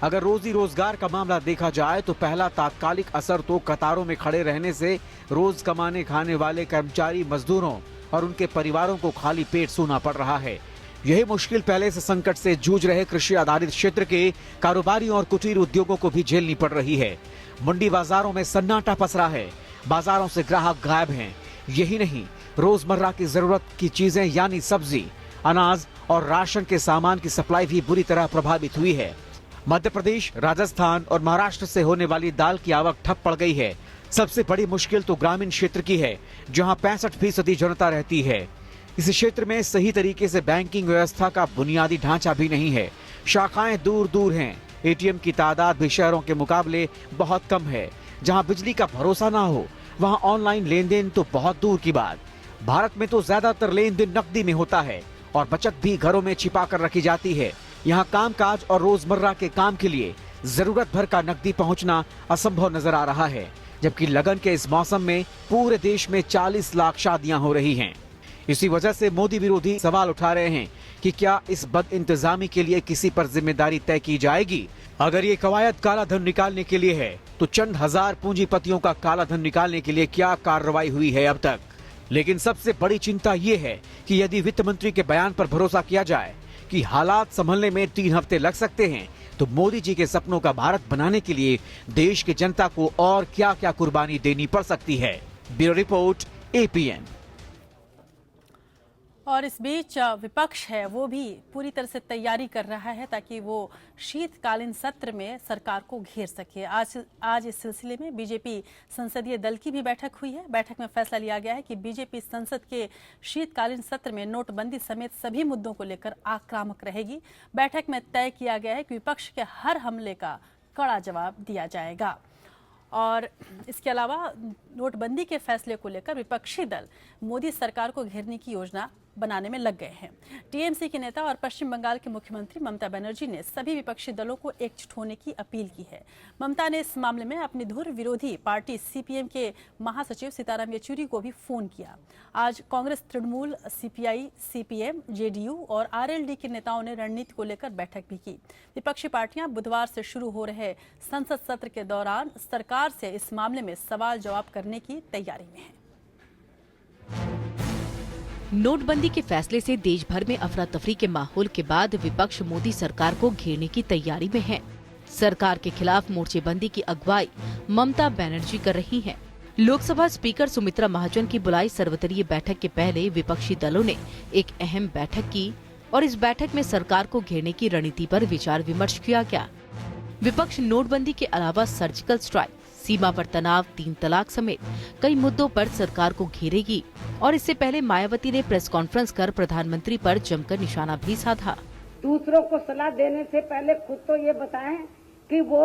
अगर रोजी रोजगार का मामला देखा जाए तो पहला तात्कालिक असर तो कतारों में खड़े रहने से रोज कमाने खाने वाले कर्मचारी मजदूरों और उनके परिवारों को खाली पेट सोना पड़ रहा है। यही मुश्किल पहले से संकट से जूझ रहे कृषि आधारित क्षेत्र के कारोबारियों और कुटीर उद्योगों को भी झेलनी पड़ रही है। मंडी बाजारों में सन्नाटा पसरा है, बाजारों से ग्राहक गायब हैं। यही नहीं, रोजमर्रा की जरूरत की चीजें यानी सब्जी, अनाज और राशन के सामान की सप्लाई भी बुरी तरह प्रभावित हुई है। मध्य प्रदेश, राजस्थान और महाराष्ट्र से होने वाली दाल की आवक ठप पड़ गई है। सबसे बड़ी मुश्किल तो ग्रामीण क्षेत्र की है, जहां 65% जनता रहती है। इस क्षेत्र में सही तरीके से बैंकिंग व्यवस्था का बुनियादी ढांचा भी नहीं है। शाखाएं दूर दूर हैं। एटीएम की तादाद भी शहरों के मुकाबले बहुत कम है। जहां बिजली का भरोसा ना हो, वहां ऑनलाइन लेन देन तो बहुत दूर की बात। भारत में तो ज्यादातर लेन देन नकदी में होता है और बचत भी घरों में छिपा कर रखी जाती है। यहाँ कामकाज और रोजमर्रा के काम के लिए जरूरत भर का नकदी पहुँचना असंभव नजर आ रहा है। जबकि लगन के इस मौसम में पूरे देश में 40 लाख शादियां हो रही हैं। इसी वजह से मोदी विरोधी सवाल उठा रहे हैं कि क्या इस बदइंतजामी के लिए किसी पर जिम्मेदारी तय की जाएगी। अगर ये कवायद काला धन निकालने के लिए है तो चंद हजार पूंजीपतियों का काला धन निकालने के लिए क्या कार्रवाई हुई है अब तक। लेकिन सबसे बड़ी चिंता ये है कि यदि वित्त मंत्री के बयान पर भरोसा किया जाए कि हालात संभलने में 3 हफ्ते लग सकते हैं, तो मोदी जी के सपनों का भारत बनाने के लिए देश की जनता को और क्या क्या कुर्बानी देनी पड़ सकती है। Bureau report, APN। और इस बीच विपक्ष है वो भी पूरी तरह से तैयारी कर रहा है ताकि वो शीतकालीन सत्र में सरकार को घेर सके। आज इस सिलसिले में बीजेपी संसदीय दल की भी बैठक हुई है। बैठक में फैसला लिया गया है कि बीजेपी संसद के शीतकालीन सत्र में नोटबंदी समेत सभी मुद्दों को लेकर आक्रामक रहेगी। बैठक में तय किया गया है कि विपक्ष के हर हमले का कड़ा जवाब दिया जाएगा। और इसके अलावा नोटबंदी के फैसले को लेकर विपक्षी दल मोदी सरकार को घेरने की योजना बनाने में लग गए हैं। टीएमसी के नेता और पश्चिम बंगाल के मुख्यमंत्री ममता बनर्जी ने सभी विपक्षी दलों को एकजुट होने की अपील की है। ममता ने इस मामले में अपनी धुर विरोधी पार्टी सीपीएम के महासचिव सीताराम येचुरी को भी फोन किया। आज Congress, Trinamool, CPI, CPM, JDU और आरएलडी के नेताओं ने रणनीति को लेकर बैठक भी की। विपक्षी पार्टियां बुधवार से शुरू हो रहे संसद सत्र के दौरान सरकार से इस मामले में सवाल जवाब करने की तैयारी में है। नोटबंदी के फैसले से देश भर में अफरा तफरी के माहौल के बाद विपक्ष मोदी सरकार को घेरने की तैयारी में है। सरकार के खिलाफ मोर्चेबंदी की अगुवाई ममता बनर्जी कर रही हैं। लोकसभा स्पीकर सुमित्रा महाजन की बुलाई सर्वदलीय बैठक के पहले विपक्षी दलों ने एक अहम बैठक की और इस बैठक में सरकार को घेरने की रणनीति पर विचार विमर्श किया गया। विपक्ष नोटबंदी के अलावा सर्जिकल स्ट्राइक, सीमा पर तनाव, 3 तलाक समेत कई मुद्दों पर सरकार को घेरेगी। और इससे पहले मायावती ने प्रेस कॉन्फ्रेंस कर प्रधानमंत्री पर जमकर निशाना भी साधा। दूसरों को सलाह देने से पहले खुद तो ये बताएं कि वो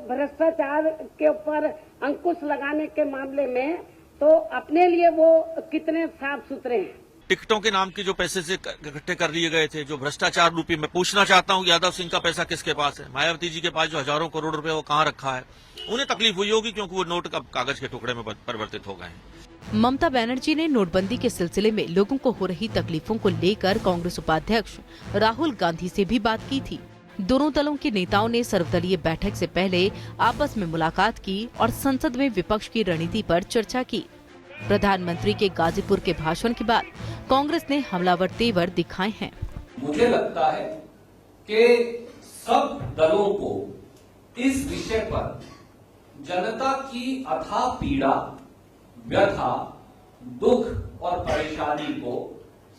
भ्रष्टाचार के ऊपर अंकुश लगाने के मामले में तो अपने लिए वो कितने साफ सुथरे हैं। टिकटों के नाम के जो पैसे से इकट्ठे कर लिए गए थे, जो भ्रष्टाचार रूपी, मैं पूछना चाहता हूं यादव सिंह का पैसा किसके पास है? मायावती जी के पास जो हजारों करोड़ रुपए वो कहां रखा है? उन्हें तकलीफ हुई होगी क्योंकि वो नोट का कागज के टुकड़े में परिवर्तित हो गए हैं। ममता बनर्जी ने नोटबंदी के सिलसिले में लोगों को हो रही तकलीफों को लेकर कांग्रेस उपाध्यक्ष राहुल गांधी से भी बात की थी। दोनों दलों के नेताओं ने सर्वदलीय बैठक से पहले आपस में मुलाकात की और संसद में विपक्ष की रणनीति पर चर्चा की। प्रधानमंत्री के गाजीपुर के भाषण के बाद कांग्रेस ने हमलावर तेवर दिखाए हैं। मुझे लगता है कि सब दलों को इस विषय पर जनता की अथाह पीड़ा, व्यथा, दुख और परेशानी को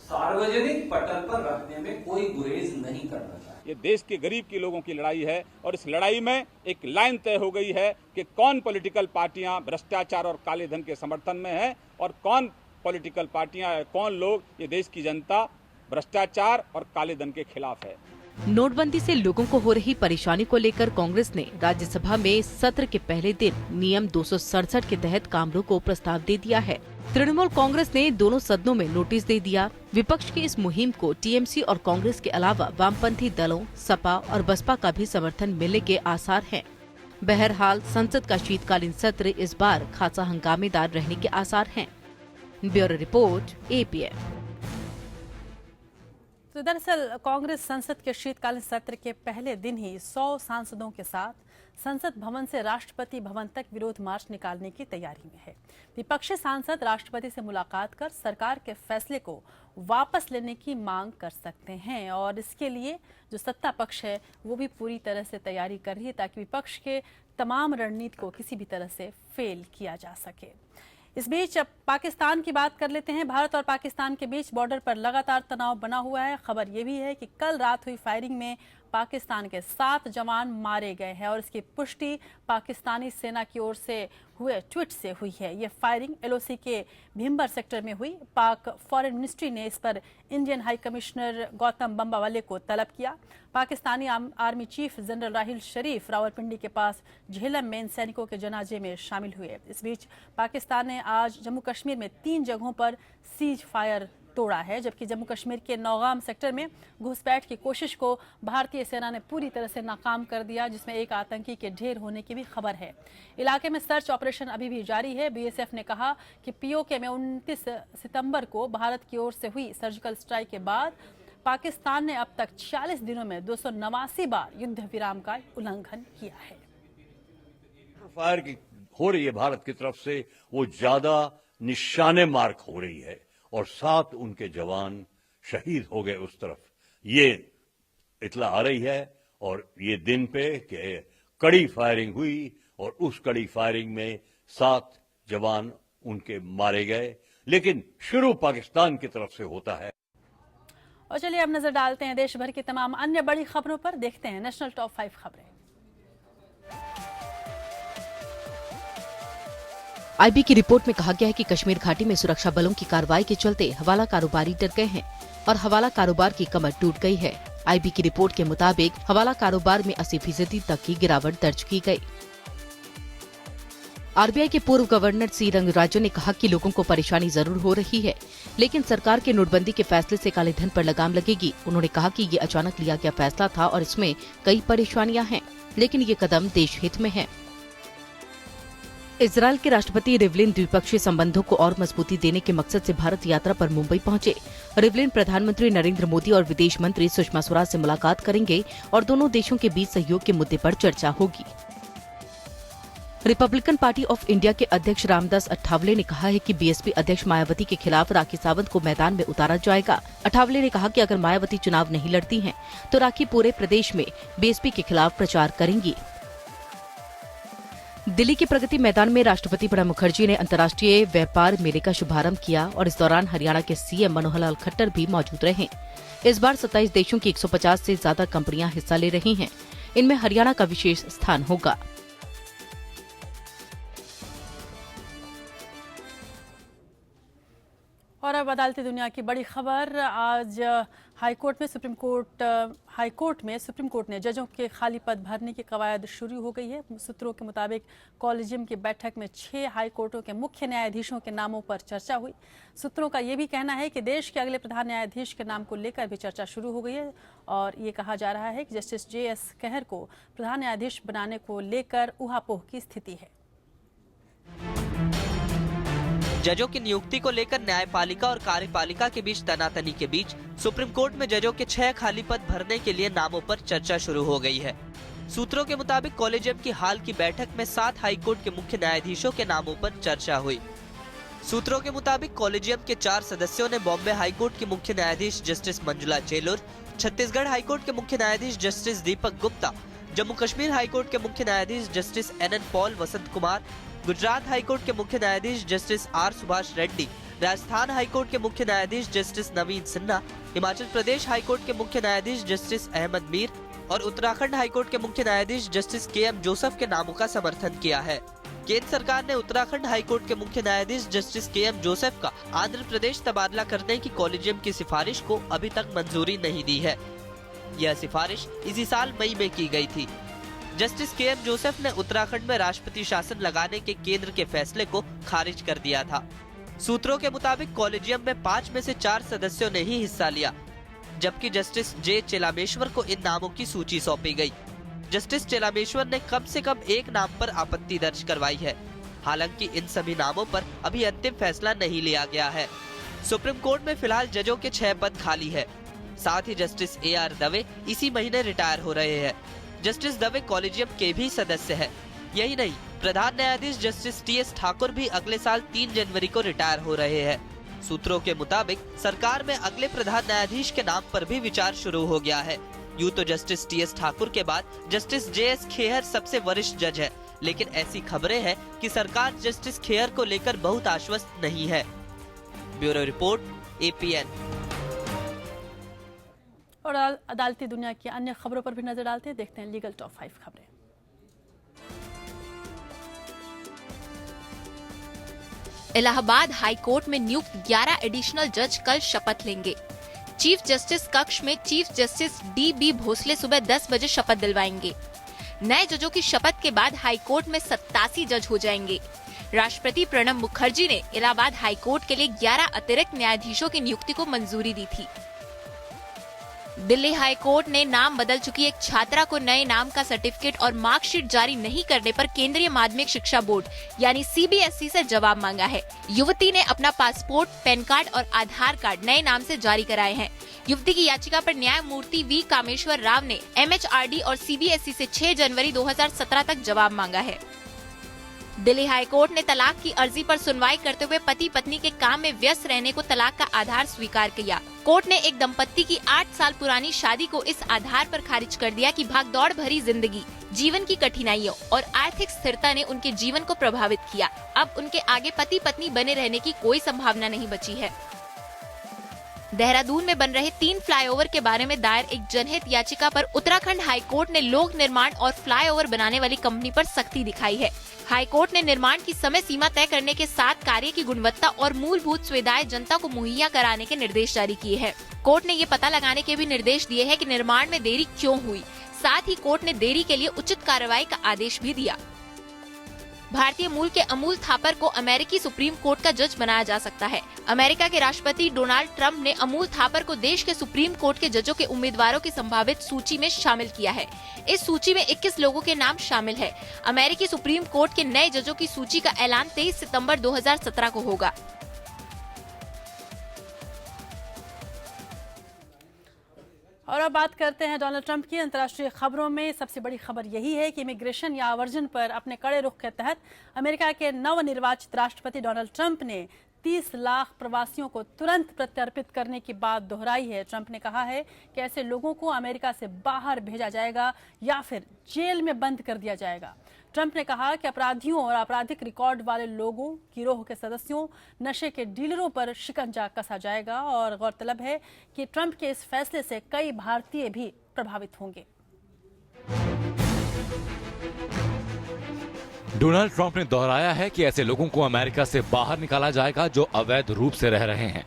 सार्वजनिक पटल पर रखने में कोई गुरेज नहीं करना चाहिए। ये देश के गरीब के लोगों की लड़ाई है और इस लड़ाई में एक लाइन तय हो गई है कि कौन पॉलिटिकल पार्टियां भ्रष्टाचार और काले धन के समर्थन में है और कौन पॉलिटिकल पार्टियां, कौन लोग, ये देश की जनता भ्रष्टाचार और काले धन के खिलाफ है। नोटबंदी से लोगों को हो रही परेशानी को लेकर कांग्रेस ने राज्यसभा में सत्र के पहले दिन नियम 267 के तहत काम रोक को प्रस्ताव दे दिया है। तृणमूल कांग्रेस ने दोनों सदनों में नोटिस दे दिया। विपक्ष की इस मुहिम को टीएमसी और कांग्रेस के अलावा वामपंथी दलों सपा और बसपा का भी समर्थन मिलने के आसार हैं। बहरहाल संसद का शीतकालीन सत्र इस बार खासा हंगामेदार रहने के आसार हैं। Bureau report APM। तो दरअसल कांग्रेस संसद के शीतकालीन सत्र के पहले दिन ही 100 सांसदों के साथ संसद भवन से राष्ट्रपति भवन तक विरोध मार्च निकालने की तैयारी में है। विपक्षी सांसद राष्ट्रपति से मुलाकात कर सरकार के फैसले को वापस लेने की मांग कर सकते हैं और इसके लिए जो सत्ता पक्ष है वो भी पूरी तरह से तैयारी कर रही है ताकि विपक्ष के तमाम रणनीति को किसी भी तरह से फेल किया जा सके। इस बीच अब पाकिस्तान की बात कर लेते हैं। भारत और पाकिस्तान के बीच बॉर्डर पर लगातार तनाव बना हुआ है। खबर ये भी है कि कल रात हुई फायरिंग में पाकिस्तान के 7 जवान मारे गए हैं और इसकी पुष्टि पाकिस्तानी सेना की ओर से हुए ट्वीट से हुई है। ये फायरिंग LOC के भीमबर सेक्टर में हुई। पाक फॉरेन मिनिस्ट्री ने इस पर Indian high commissioner Gautam Bambawale को तलब किया। Pakistani army chief general Raheel Sharif Rawalpindi के पास झेलम में इन सैनिकों के जनाजे में शामिल हुए। इस बीच पाकिस्तान ने आज जम्मू कश्मीर में 3 जगहों पर सीज फायर तोड़ा है, जबकि जम्मू कश्मीर के नौगाम सेक्टर में घुसपैठ की कोशिश को भारतीय सेना ने पूरी तरह से नाकाम कर दिया, जिसमें एक आतंकी के ढेर होने की भी खबर है। इलाके में सर्च ऑपरेशन अभी भी जारी है। BSF ने कहा कि POK में 29 सितंबर को भारत की ओर से हुई सर्जिकल स्ट्राइक के बाद पाकिस्तान ने अब तक 46 दिनों में 289 बार युद्ध विराम का उल्लंघन किया है। फायर की हो रही है भारत की तरफ से, वो ज्यादा निशाने मार्क हो रही है और 7 उनके जवान शहीद हो गए उस तरफ। ये इतला आ रही है और ये दिन पे कि कड़ी फायरिंग हुई और उस कड़ी फायरिंग में 7 जवान उनके मारे गए, लेकिन शुरू पाकिस्तान की तरफ से होता है। और चलिए अब नजर डालते हैं देश भर की तमाम अन्य बड़ी खबरों पर। देखते हैं नेशनल टॉप 5 खबरें। IB की रिपोर्ट में कहा गया है कि कश्मीर घाटी में सुरक्षा बलों की कार्रवाई के चलते हवाला कारोबारी डर गए हैं और हवाला कारोबार की कमर टूट गई है। IB की रिपोर्ट के मुताबिक हवाला कारोबार में 80% तक की गिरावट दर्ज की गई। RBI के पूर्व गवर्नर C रंगराजन ने कहा कि लोगों को परेशानी जरूर हो रही है, लेकिन सरकार के नोटबंदी के फैसले से काले धन पर लगाम लगेगी। उन्होंने कहा कि ये अचानक लिया गया फैसला था और इसमें कई परेशानियां हैं, लेकिन ये कदम देश हित में है। इजरायल के राष्ट्रपति रिवलिन द्विपक्षीय संबंधों को और मजबूती देने के मकसद से भारत यात्रा पर मुंबई पहुंचे। रिवलिन प्रधानमंत्री नरेंद्र मोदी और विदेश मंत्री सुषमा स्वराज से मुलाकात करेंगे और दोनों देशों के बीच सहयोग के मुद्दे पर चर्चा होगी। रिपब्लिकन पार्टी ऑफ इंडिया के अध्यक्ष रामदास अठावले ने कहा है कि BSP अध्यक्ष मायावती के खिलाफ राखी सावंत को मैदान में उतारा जाएगा। अठावले ने कहा कि अगर मायावती चुनाव नहीं लड़ती हैं, तो राखी पूरे प्रदेश में BSP के खिलाफ प्रचार करेंगी। दिल्ली के प्रगति मैदान में राष्ट्रपति प्रणब मुखर्जी ने अंतर्राष्ट्रीय व्यापार मेले का शुभारंभ किया और इस दौरान हरियाणा के CM मनोहर लाल खट्टर भी मौजूद रहे। इस बार 27 देशों की 150 से ज्यादा कंपनियां हिस्सा ले रही हैं। इनमें हरियाणा का विशेष स्थान होगा। और अब अदालती दुनिया की बड़ी खबर। आज हाईकोर्ट में सुप्रीम कोर्ट ने जजों के खाली पद भरने की कवायद शुरू हो गई है। सूत्रों के मुताबिक कॉलेजियम की बैठक में 6 हाई कोर्टों के मुख्य न्यायाधीशों के नामों पर चर्चा हुई। सूत्रों का ये भी कहना है कि देश के अगले प्रधान न्यायाधीश के नाम को लेकर भी चर्चा शुरू हो गई है और ये कहा जा रहा है कि जस्टिस JS कहर को प्रधान न्यायाधीश बनाने को लेकर ऊहापोह की स्थिति है। जजों की नियुक्ति को लेकर न्यायपालिका और कार्यपालिका के बीच तनातनी के बीच सुप्रीम कोर्ट में जजों के 6 खाली पद भरने के लिए नामों पर चर्चा शुरू हो गई है। सूत्रों के मुताबिक कॉलेजियम की हाल की बैठक में 7 हाई कोर्ट के मुख्य न्यायाधीशों के नामों पर चर्चा हुई। सूत्रों के मुताबिक कॉलेजियम के 4 सदस्यों ने बॉम्बे हाई कोर्ट के मुख्य न्यायाधीश justice Manjula Chellur, Chhattisgarh high court के मुख्य न्यायाधीश justice Deepak Gupta, Jammu Kashmir high court के मुख्य न्यायाधीश justice NN Paul Vasantha Kumar, Gujarat high court के मुख्य न्यायाधीश justice R Subhash Reddy, Rajasthan high court के मुख्य न्यायाधीश जस्टिस नवीन सिन्हा, हिमाचल प्रदेश हाईकोर्ट के मुख्य न्यायाधीश जस्टिस अहमद मीर और उत्तराखंड हाईकोर्ट के मुख्य न्यायाधीश जस्टिस KM जोसेफ के नामों का समर्थन किया है। केंद्र सरकार ने उत्तराखंड हाईकोर्ट के मुख्य न्यायाधीश जस्टिस KM जोसेफ का आंध्र प्रदेश तबादला करने की कॉलेजियम की सिफारिश को अभी तक मंजूरी नहीं दी है। यह सिफारिश इसी साल मई में की गई थी। Justice KM. जोसेफ ने उत्तराखंड में राष्ट्रपति शासन लगाने के केंद्र के फैसले को खारिज कर दिया था। सूत्रों के मुताबिक कॉलेजियम में 5 में से 4 सदस्यों ने ही हिस्सा लिया, जबकि जस्टिस जे. चेलामेश्वर को इन नामों की सूची सौंपी गई। जस्टिस चेलामेश्वर ने कम से कम एक नाम पर आपत्ति दर्ज करवाई है। हालांकि इन सभी नामों पर अभी अंतिम फैसला नहीं लिया गया है। सुप्रीम कोर्ट में फिलहाल जजों के 6 पद खाली है। साथ ही जस्टिस A.R. दवे इसी महीने रिटायर हो रहे हैं। जस्टिस दवे कॉलेजियम के भी सदस्य है। यही नहीं, प्रधान न्यायाधीश जस्टिस T.S. ठाकुर भी अगले साल 3 जनवरी को रिटायर हो रहे हैं। सूत्रों के मुताबिक सरकार में अगले प्रधान न्यायाधीश के नाम पर भी विचार शुरू हो गया है। यूँ तो जस्टिस T.S. ठाकुर के बाद जस्टिस J.S. खेहर सबसे वरिष्ठ जज है, लेकिन ऐसी खबरें हैं कि सरकार जस्टिस खेहर को लेकर बहुत आश्वस्त नहीं है। Bureau report, APN। और अदालती दुनिया की अन्य खबरों पर भी नजर डालते हैं। देखते हैं लीगल टॉप 5 खबरें। इलाहाबाद हाई कोर्ट में नियुक्त 11 एडिशनल जज कल शपथ लेंगे। चीफ जस्टिस कक्ष में चीफ जस्टिस D.B. भोसले सुबह 10 बजे शपथ दिलवाएंगे। नए जजों की शपथ के बाद हाई कोर्ट में 87 जज हो जाएंगे। राष्ट्रपति प्रणब मुखर्जी ने इलाहाबाद हाई कोर्ट के लिए 11 अतिरिक्त न्यायाधीशों की नियुक्ति को मंजूरी दी थी। दिल्ली हाई कोर्ट ने नाम बदल चुकी एक छात्रा को नए नाम का सर्टिफिकेट और मार्कशीट जारी नहीं करने पर केंद्रीय माध्यमिक शिक्षा बोर्ड यानी CBSE से जवाब मांगा है। युवती ने अपना पासपोर्ट, पैन कार्ड और आधार कार्ड नए नाम से जारी कराए हैं। युवती की याचिका पर न्यायमूर्ति V. कामेश्वर राव ने MHRD और CBSE से 6 जनवरी 2017 तक जवाब मांगा है। दिल्ली हाई कोर्ट ने तलाक की अर्जी पर सुनवाई करते हुए पति पत्नी के काम में व्यस्त रहने को तलाक का आधार स्वीकार किया। कोर्ट ने एक दंपत्ति की 8 साल पुरानी शादी को इस आधार पर खारिज कर दिया कि भागदौड़ भरी जिंदगी, जीवन की कठिनाइयों और आर्थिक स्थिरता ने उनके जीवन को प्रभावित किया। अब उनके आगे पति पत्नी बने रहने की कोई संभावना नहीं बची है। देहरादून में बन रहे 3 फ्लाईओवर के बारे में दायर एक जनहित याचिका पर उत्तराखंड हाई कोर्ट ने लोक निर्माण और फ्लाईओवर बनाने वाली कंपनी पर सख्ती दिखाई है। हाई कोर्ट ने निर्माण की समय सीमा तय करने के साथ कार्य की गुणवत्ता और मूलभूत सुविधाएं जनता को मुहैया कराने के निर्देश जारी किए हैं। कोर्ट ने ये पता लगाने के भी निर्देश दिए हैं कि निर्माण में देरी क्यों हुई। साथ ही कोर्ट ने देरी के लिए उचित कार्रवाई का आदेश भी दिया। भारतीय मूल के अमूल थापर को अमेरिकी सुप्रीम कोर्ट का जज बनाया जा सकता है। अमेरिका के राष्ट्रपति डोनाल्ड ट्रंप ने अमूल थापर को देश के सुप्रीम कोर्ट के जजों के उम्मीदवारों की संभावित सूची में शामिल किया है। इस सूची में 21 लोगों के नाम शामिल है। अमेरिकी सुप्रीम कोर्ट के नए जजों की सूची का ऐलान 23 सितंबर 2017 को होगा। और अब बात करते हैं डोनाल्ड ट्रंप की अंतर्राष्ट्रीय खबरों में। सबसे बड़ी खबर यही है कि इमिग्रेशन या आवर्जन पर अपने कड़े रुख के तहत अमेरिका के नवनिर्वाचित राष्ट्रपति डोनाल्ड ट्रंप ने 30 लाख प्रवासियों को तुरंत प्रत्यर्पित करने की बात दोहराई है। ट्रंप ने कहा है कि ऐसे लोगों को अमेरिका से बाहर भेजा जाएगा या फिर जेल में बंद कर दिया जाएगा। ट्रंप ने कहा कि अपराधियों और आपराधिक रिकॉर्ड वाले लोगों, गिरोह के सदस्यों, नशे के डीलरों पर शिकंजा कसा जाएगा। और गौरतलब है कि ट्रंप के इस फैसले से कई भारतीय भी प्रभावित होंगे। डोनाल्ड ट्रंप ने दोहराया है कि ऐसे लोगों को अमेरिका से बाहर निकाला जाएगा जो अवैध रूप से रह रहे हैं।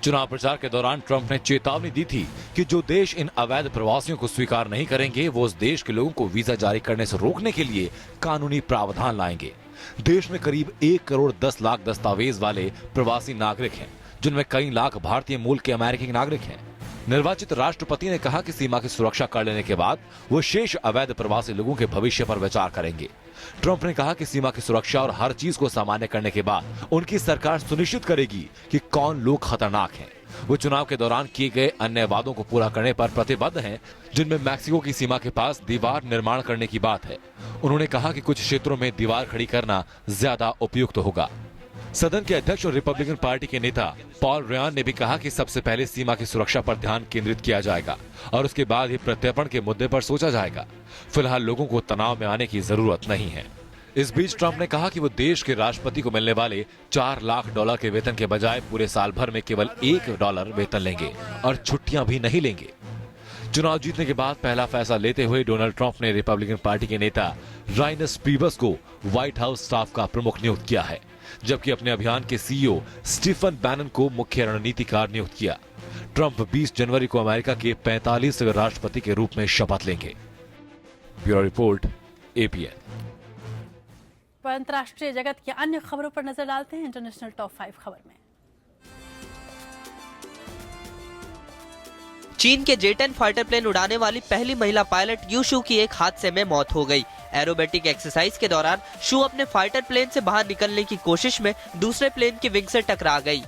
चुनाव प्रचार के दौरान ट्रंप ने चेतावनी दी थी कि जो देश इन अवैध प्रवासियों को स्वीकार नहीं करेंगे वो उस देश के लोगों को वीजा जारी करने से रोकने के लिए कानूनी प्रावधान लाएंगे। देश में करीब 1 करोड़ 10 लाख दस्तावेज वाले प्रवासी नागरिक हैं, जिनमें कई लाख भारतीय मूल के अमेरिकी नागरिक हैं। निर्वाचित राष्ट्रपति ने कहा कि सीमा की सुरक्षा कर लेने के बाद वो शेष अवैध प्रवासी लोगों के भविष्य पर विचार करेंगे। ट्रंप ने कहा कि सीमा की सुरक्षा और हर चीज को सामान्य करने के बाद उनकी सरकार सुनिश्चित करेगी कि कौन लोग खतरनाक हैं। वो चुनाव के दौरान किए गए अन्य वादों को पूरा करने पर प्रतिबद्ध हैं, जिनमें मैक्सिको की सीमा के पास दीवार निर्माण करने की बात है। उन्होंने कहा कि कुछ क्षेत्रों में दीवार खड़ी करना ज्यादा उपयुक्त होगा। सदन के अध्यक्ष और रिपब्लिकन पार्टी के नेता पॉल रेयान ने भी कहा कि सबसे पहले सीमा की सुरक्षा पर ध्यान केंद्रित किया जाएगा और उसके बाद ही प्रत्यर्पण के मुद्दे पर सोचा जाएगा। फिलहाल लोगों को तनाव में आने की जरूरत नहीं है। इस बीच ट्रंप ने कहा कि वो देश के राष्ट्रपति को मिलने वाले $4 लाख के वेतन के बजाय पूरे साल भर में केवल $1 वेतन लेंगे और छुट्टियां भी नहीं लेंगे। चुनाव जीतने के बाद पहला फैसला लेते हुए डोनाल्ड ट्रंप ने रिपब्लिकन पार्टी के नेता राइनस प्रीबस को व्हाइट हाउस स्टाफ का प्रमुख नियुक्त किया है, जबकि अपने अभियान के CEO स्टीफन बैनन को मुख्य रणनीतिकार नियुक्त किया। ट्रंप 20 जनवरी को अमेरिका के 45वें राष्ट्रपति के रूप में शपथ लेंगे। Bureau report, APN। अंतर्राष्ट्रीय जगत की अन्य खबरों पर नजर डालते हैं इंटरनेशनल टॉप 5 खबर में। चीन के J-10 फाइटर प्लेन उड़ाने वाली पहली महिला पायलट यू शू की एक हादसे में मौत हो गई। एरोबेटिक एक्सरसाइज के दौरान शू अपने फाइटर प्लेन से बाहर निकलने की कोशिश में दूसरे प्लेन की विंग से टकरा गई।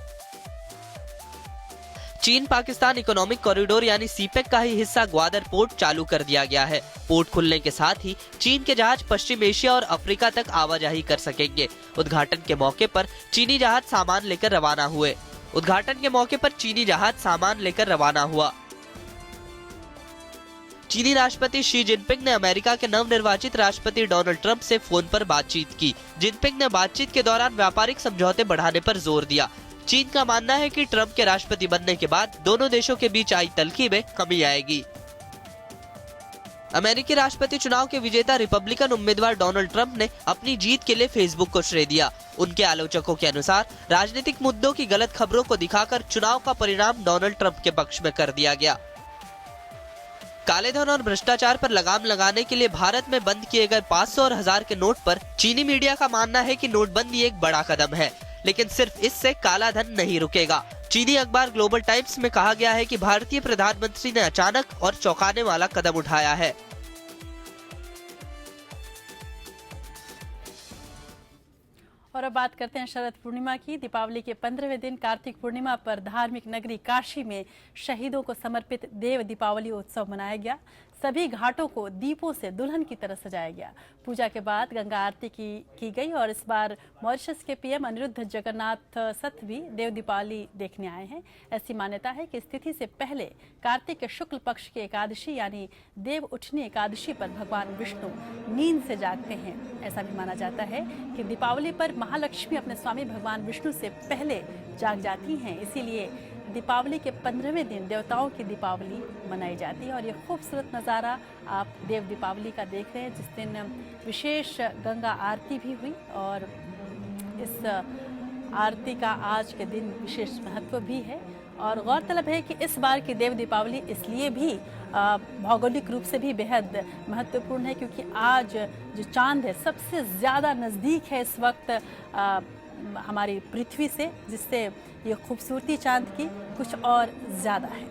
चीन पाकिस्तान इकोनॉमिक कॉरिडोर यानी सीपेक का ही हिस्सा ग्वादर पोर्ट चालू कर दिया गया है। पोर्ट खुलने के साथ ही चीन के जहाज पश्चिम एशिया और अफ्रीका तक आवाजाही कर सकेंगे। उद्घाटन के मौके पर चीनी जहाज सामान लेकर रवाना हुआ। चीनी राष्ट्रपति शी जिनपिंग ने अमेरिका के नवनिर्वाचित राष्ट्रपति डोनाल्ड ट्रंप से फोन पर बातचीत की। जिनपिंग ने बातचीत के दौरान व्यापारिक समझौते बढ़ाने पर जोर दिया। चीन का मानना है कि ट्रंप के राष्ट्रपति बनने के बाद दोनों देशों के बीच आई तल्खी में कमी आएगी। अमेरिकी राष्ट्रपति चुनाव के विजेता रिपब्लिकन उम्मीदवार डोनाल्ड ट्रंप ने अपनी जीत के लिए फेसबुक को श्रेय दिया। उनके आलोचकों के अनुसार राजनीतिक मुद्दों की गलत खबरों को दिखाकर चुनाव का परिणाम डोनाल्ड ट्रंप के पक्ष में कर दिया गया। काले धन और भ्रष्टाचार पर लगाम लगाने के लिए भारत में बंद किए गए 500 और 1000 के नोट पर चीनी मीडिया का मानना है कि नोटबंदी एक बड़ा कदम है, लेकिन सिर्फ इससे काला धन नहीं रुकेगा। चीनी अखबार ग्लोबल टाइम्स में कहा गया है कि भारतीय प्रधानमंत्री ने अचानक और चौंकाने वाला कदम उठाया है। और अब बात करते हैं शरद पूर्णिमा की। दीपावली के 15वें दिन कार्तिक पूर्णिमा पर धार्मिक नगरी काशी में शहीदों को समर्पित देव दीपावली उत्सव मनाया गया। सभी घाटों को दीपों से दुल्हन की तरह सजाया गया। पूजा के बाद गंगा आरती की गई और इस बार मॉरिशस के पीएम अनिरुद्ध जगन्नाथ सत्थ भी देव दीपावली देखने आए हैं। ऐसी मान्यता है कि इस तिथि से पहले कार्तिक के शुक्ल पक्ष की एकादशी यानी देव उठनी एकादशी पर भगवान विष्णु नींद से जागते हैं। ऐसा भी माना जाता है कि दीपावली पर महालक्ष्मी अपने स्वामी भगवान विष्णु से पहले जाग जाती हैं, इसीलिए दीपावली के 15वें दिन देवताओं की दीपावली मनाई जाती है। और ये खूबसूरत नज़ारा आप देव दीपावली का देख रहे हैं, जिस दिन विशेष गंगा आरती भी हुई और इस आरती का आज के दिन विशेष महत्व भी है। और गौरतलब है कि इस बार की देव दीपावली इसलिए भी भौगोलिक रूप से भी बेहद महत्वपूर्ण है क्योंकि आज जो चांद है सबसे ज़्यादा नज़दीक है इस वक्त हमारी पृथ्वी से, जिससे ये खूबसूरती चांद की कुछ और ज़्यादा है।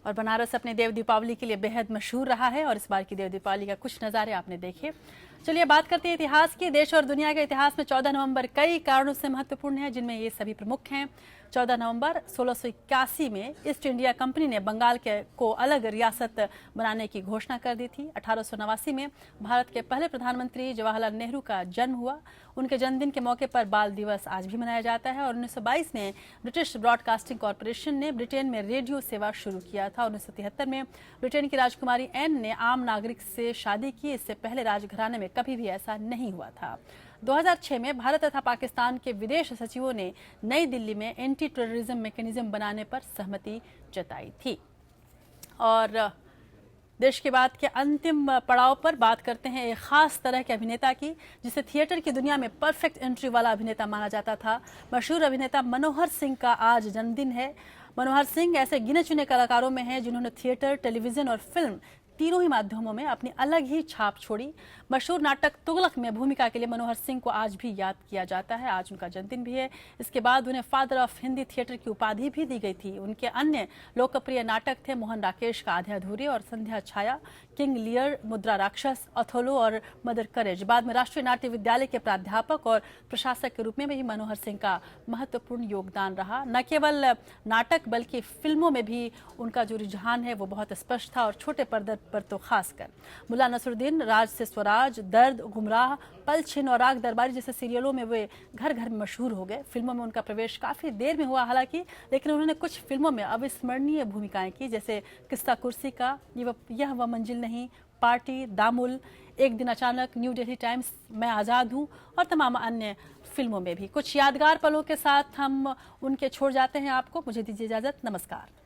और बनारस अपने देव दीपावली के लिए बेहद मशहूर रहा है और इस बार की देव दीपावली का कुछ नज़ारे आपने देखे। चलिए बात करते हैं इतिहास की। देश और दुनिया के इतिहास में 14 नवंबर कई कारणों से महत्वपूर्ण है, जिनमें ये सभी प्रमुख हैं। 14 नवंबर 1681 में ईस्ट इंडिया कंपनी ने बंगाल को अलग रियासत बनाने की घोषणा कर दी थी। 1889 में भारत के पहले प्रधानमंत्री जवाहरलाल नेहरू का जन्म हुआ। उनके जन्मदिन के मौके पर बाल दिवस आज भी मनाया जाता है। और 1922 में ब्रिटिश ब्रॉडकास्टिंग कॉरपोरेशन ने ब्रिटेन में रेडियो सेवा शुरू किया था। 1973 में ब्रिटेन की राजकुमारी एन ने आम नागरिक से शादी की। इससे पहले राजघराने में कभी भी ऐसा नहीं हुआ था। 2006 में भारत तथा पाकिस्तान के विदेश सचिवों ने नई दिल्ली में एंटी टेररिज्म मैकेनिज्म बनाने पर सहमति जताई थी। और देश के बाद के अंतिम पड़ाव पर बात करते हैं एक खास तरह के अभिनेता की, जिसे थिएटर की दुनिया में परफेक्ट एंट्री वाला अभिनेता माना जाता था। मशहूर अभिनेता मनोहर सिंह का आज जन्मदिन है। मनोहर सिंह ऐसे गिने चुने कलाकारों में हैं जिन्होंने थिएटर, टेलीविजन और फिल्म तीनों ही माध्यमों में अपनी अलग ही छाप छोड़ी। मशहूर नाटक तुगलक में भूमिका के लिए मनोहर सिंह को आज भी याद किया जाता है। आज उनका जन्मदिन भी है। इसके बाद उन्हें फादर ऑफ हिंदी थिएटर की उपाधि भी दी गई थी। उनके अन्य लोकप्रिय नाटक थे मोहन राकेश का आधे अधूरे और संध्या छाया, किंग लियर, मुद्रा राक्षस, अथोलो और मदर करेज। बाद में राष्ट्रीय नाट्य विद्यालय के प्राध्यापक और प्रशासक के रूप में भी मनोहर सिंह का महत्वपूर्ण योगदान रहा। न केवल नाटक बल्कि फिल्मों में भी उनका जो रुझान है वो बहुत स्पष्ट था और छोटे पर्दे पर तो खासकर। मुल्ला नसरुद्दीन, राज से स्वराज, दर्द, गुमराह, पल छिन और राग दरबारी जैसे सीरियलों में वे घर घर में मशहूर हो गए। फिल्मों में उनका प्रवेश काफ़ी देर में हुआ हालांकि, लेकिन उन्होंने कुछ फिल्मों में अविस्मरणीय भूमिकाएं की, जैसे किस्सा कुर्सी का, यह वह मंजिल नहीं, पार्टी, दामुल, एक दिन अचानक, न्यू दिल्ली टाइम्स, मैं आज़ाद हूँ और तमाम अन्य फिल्मों में भी। कुछ यादगार पलों के साथ हम उनके छोड़ जाते हैं आपको। मुझे दीजिए इजाज़त। नमस्कार।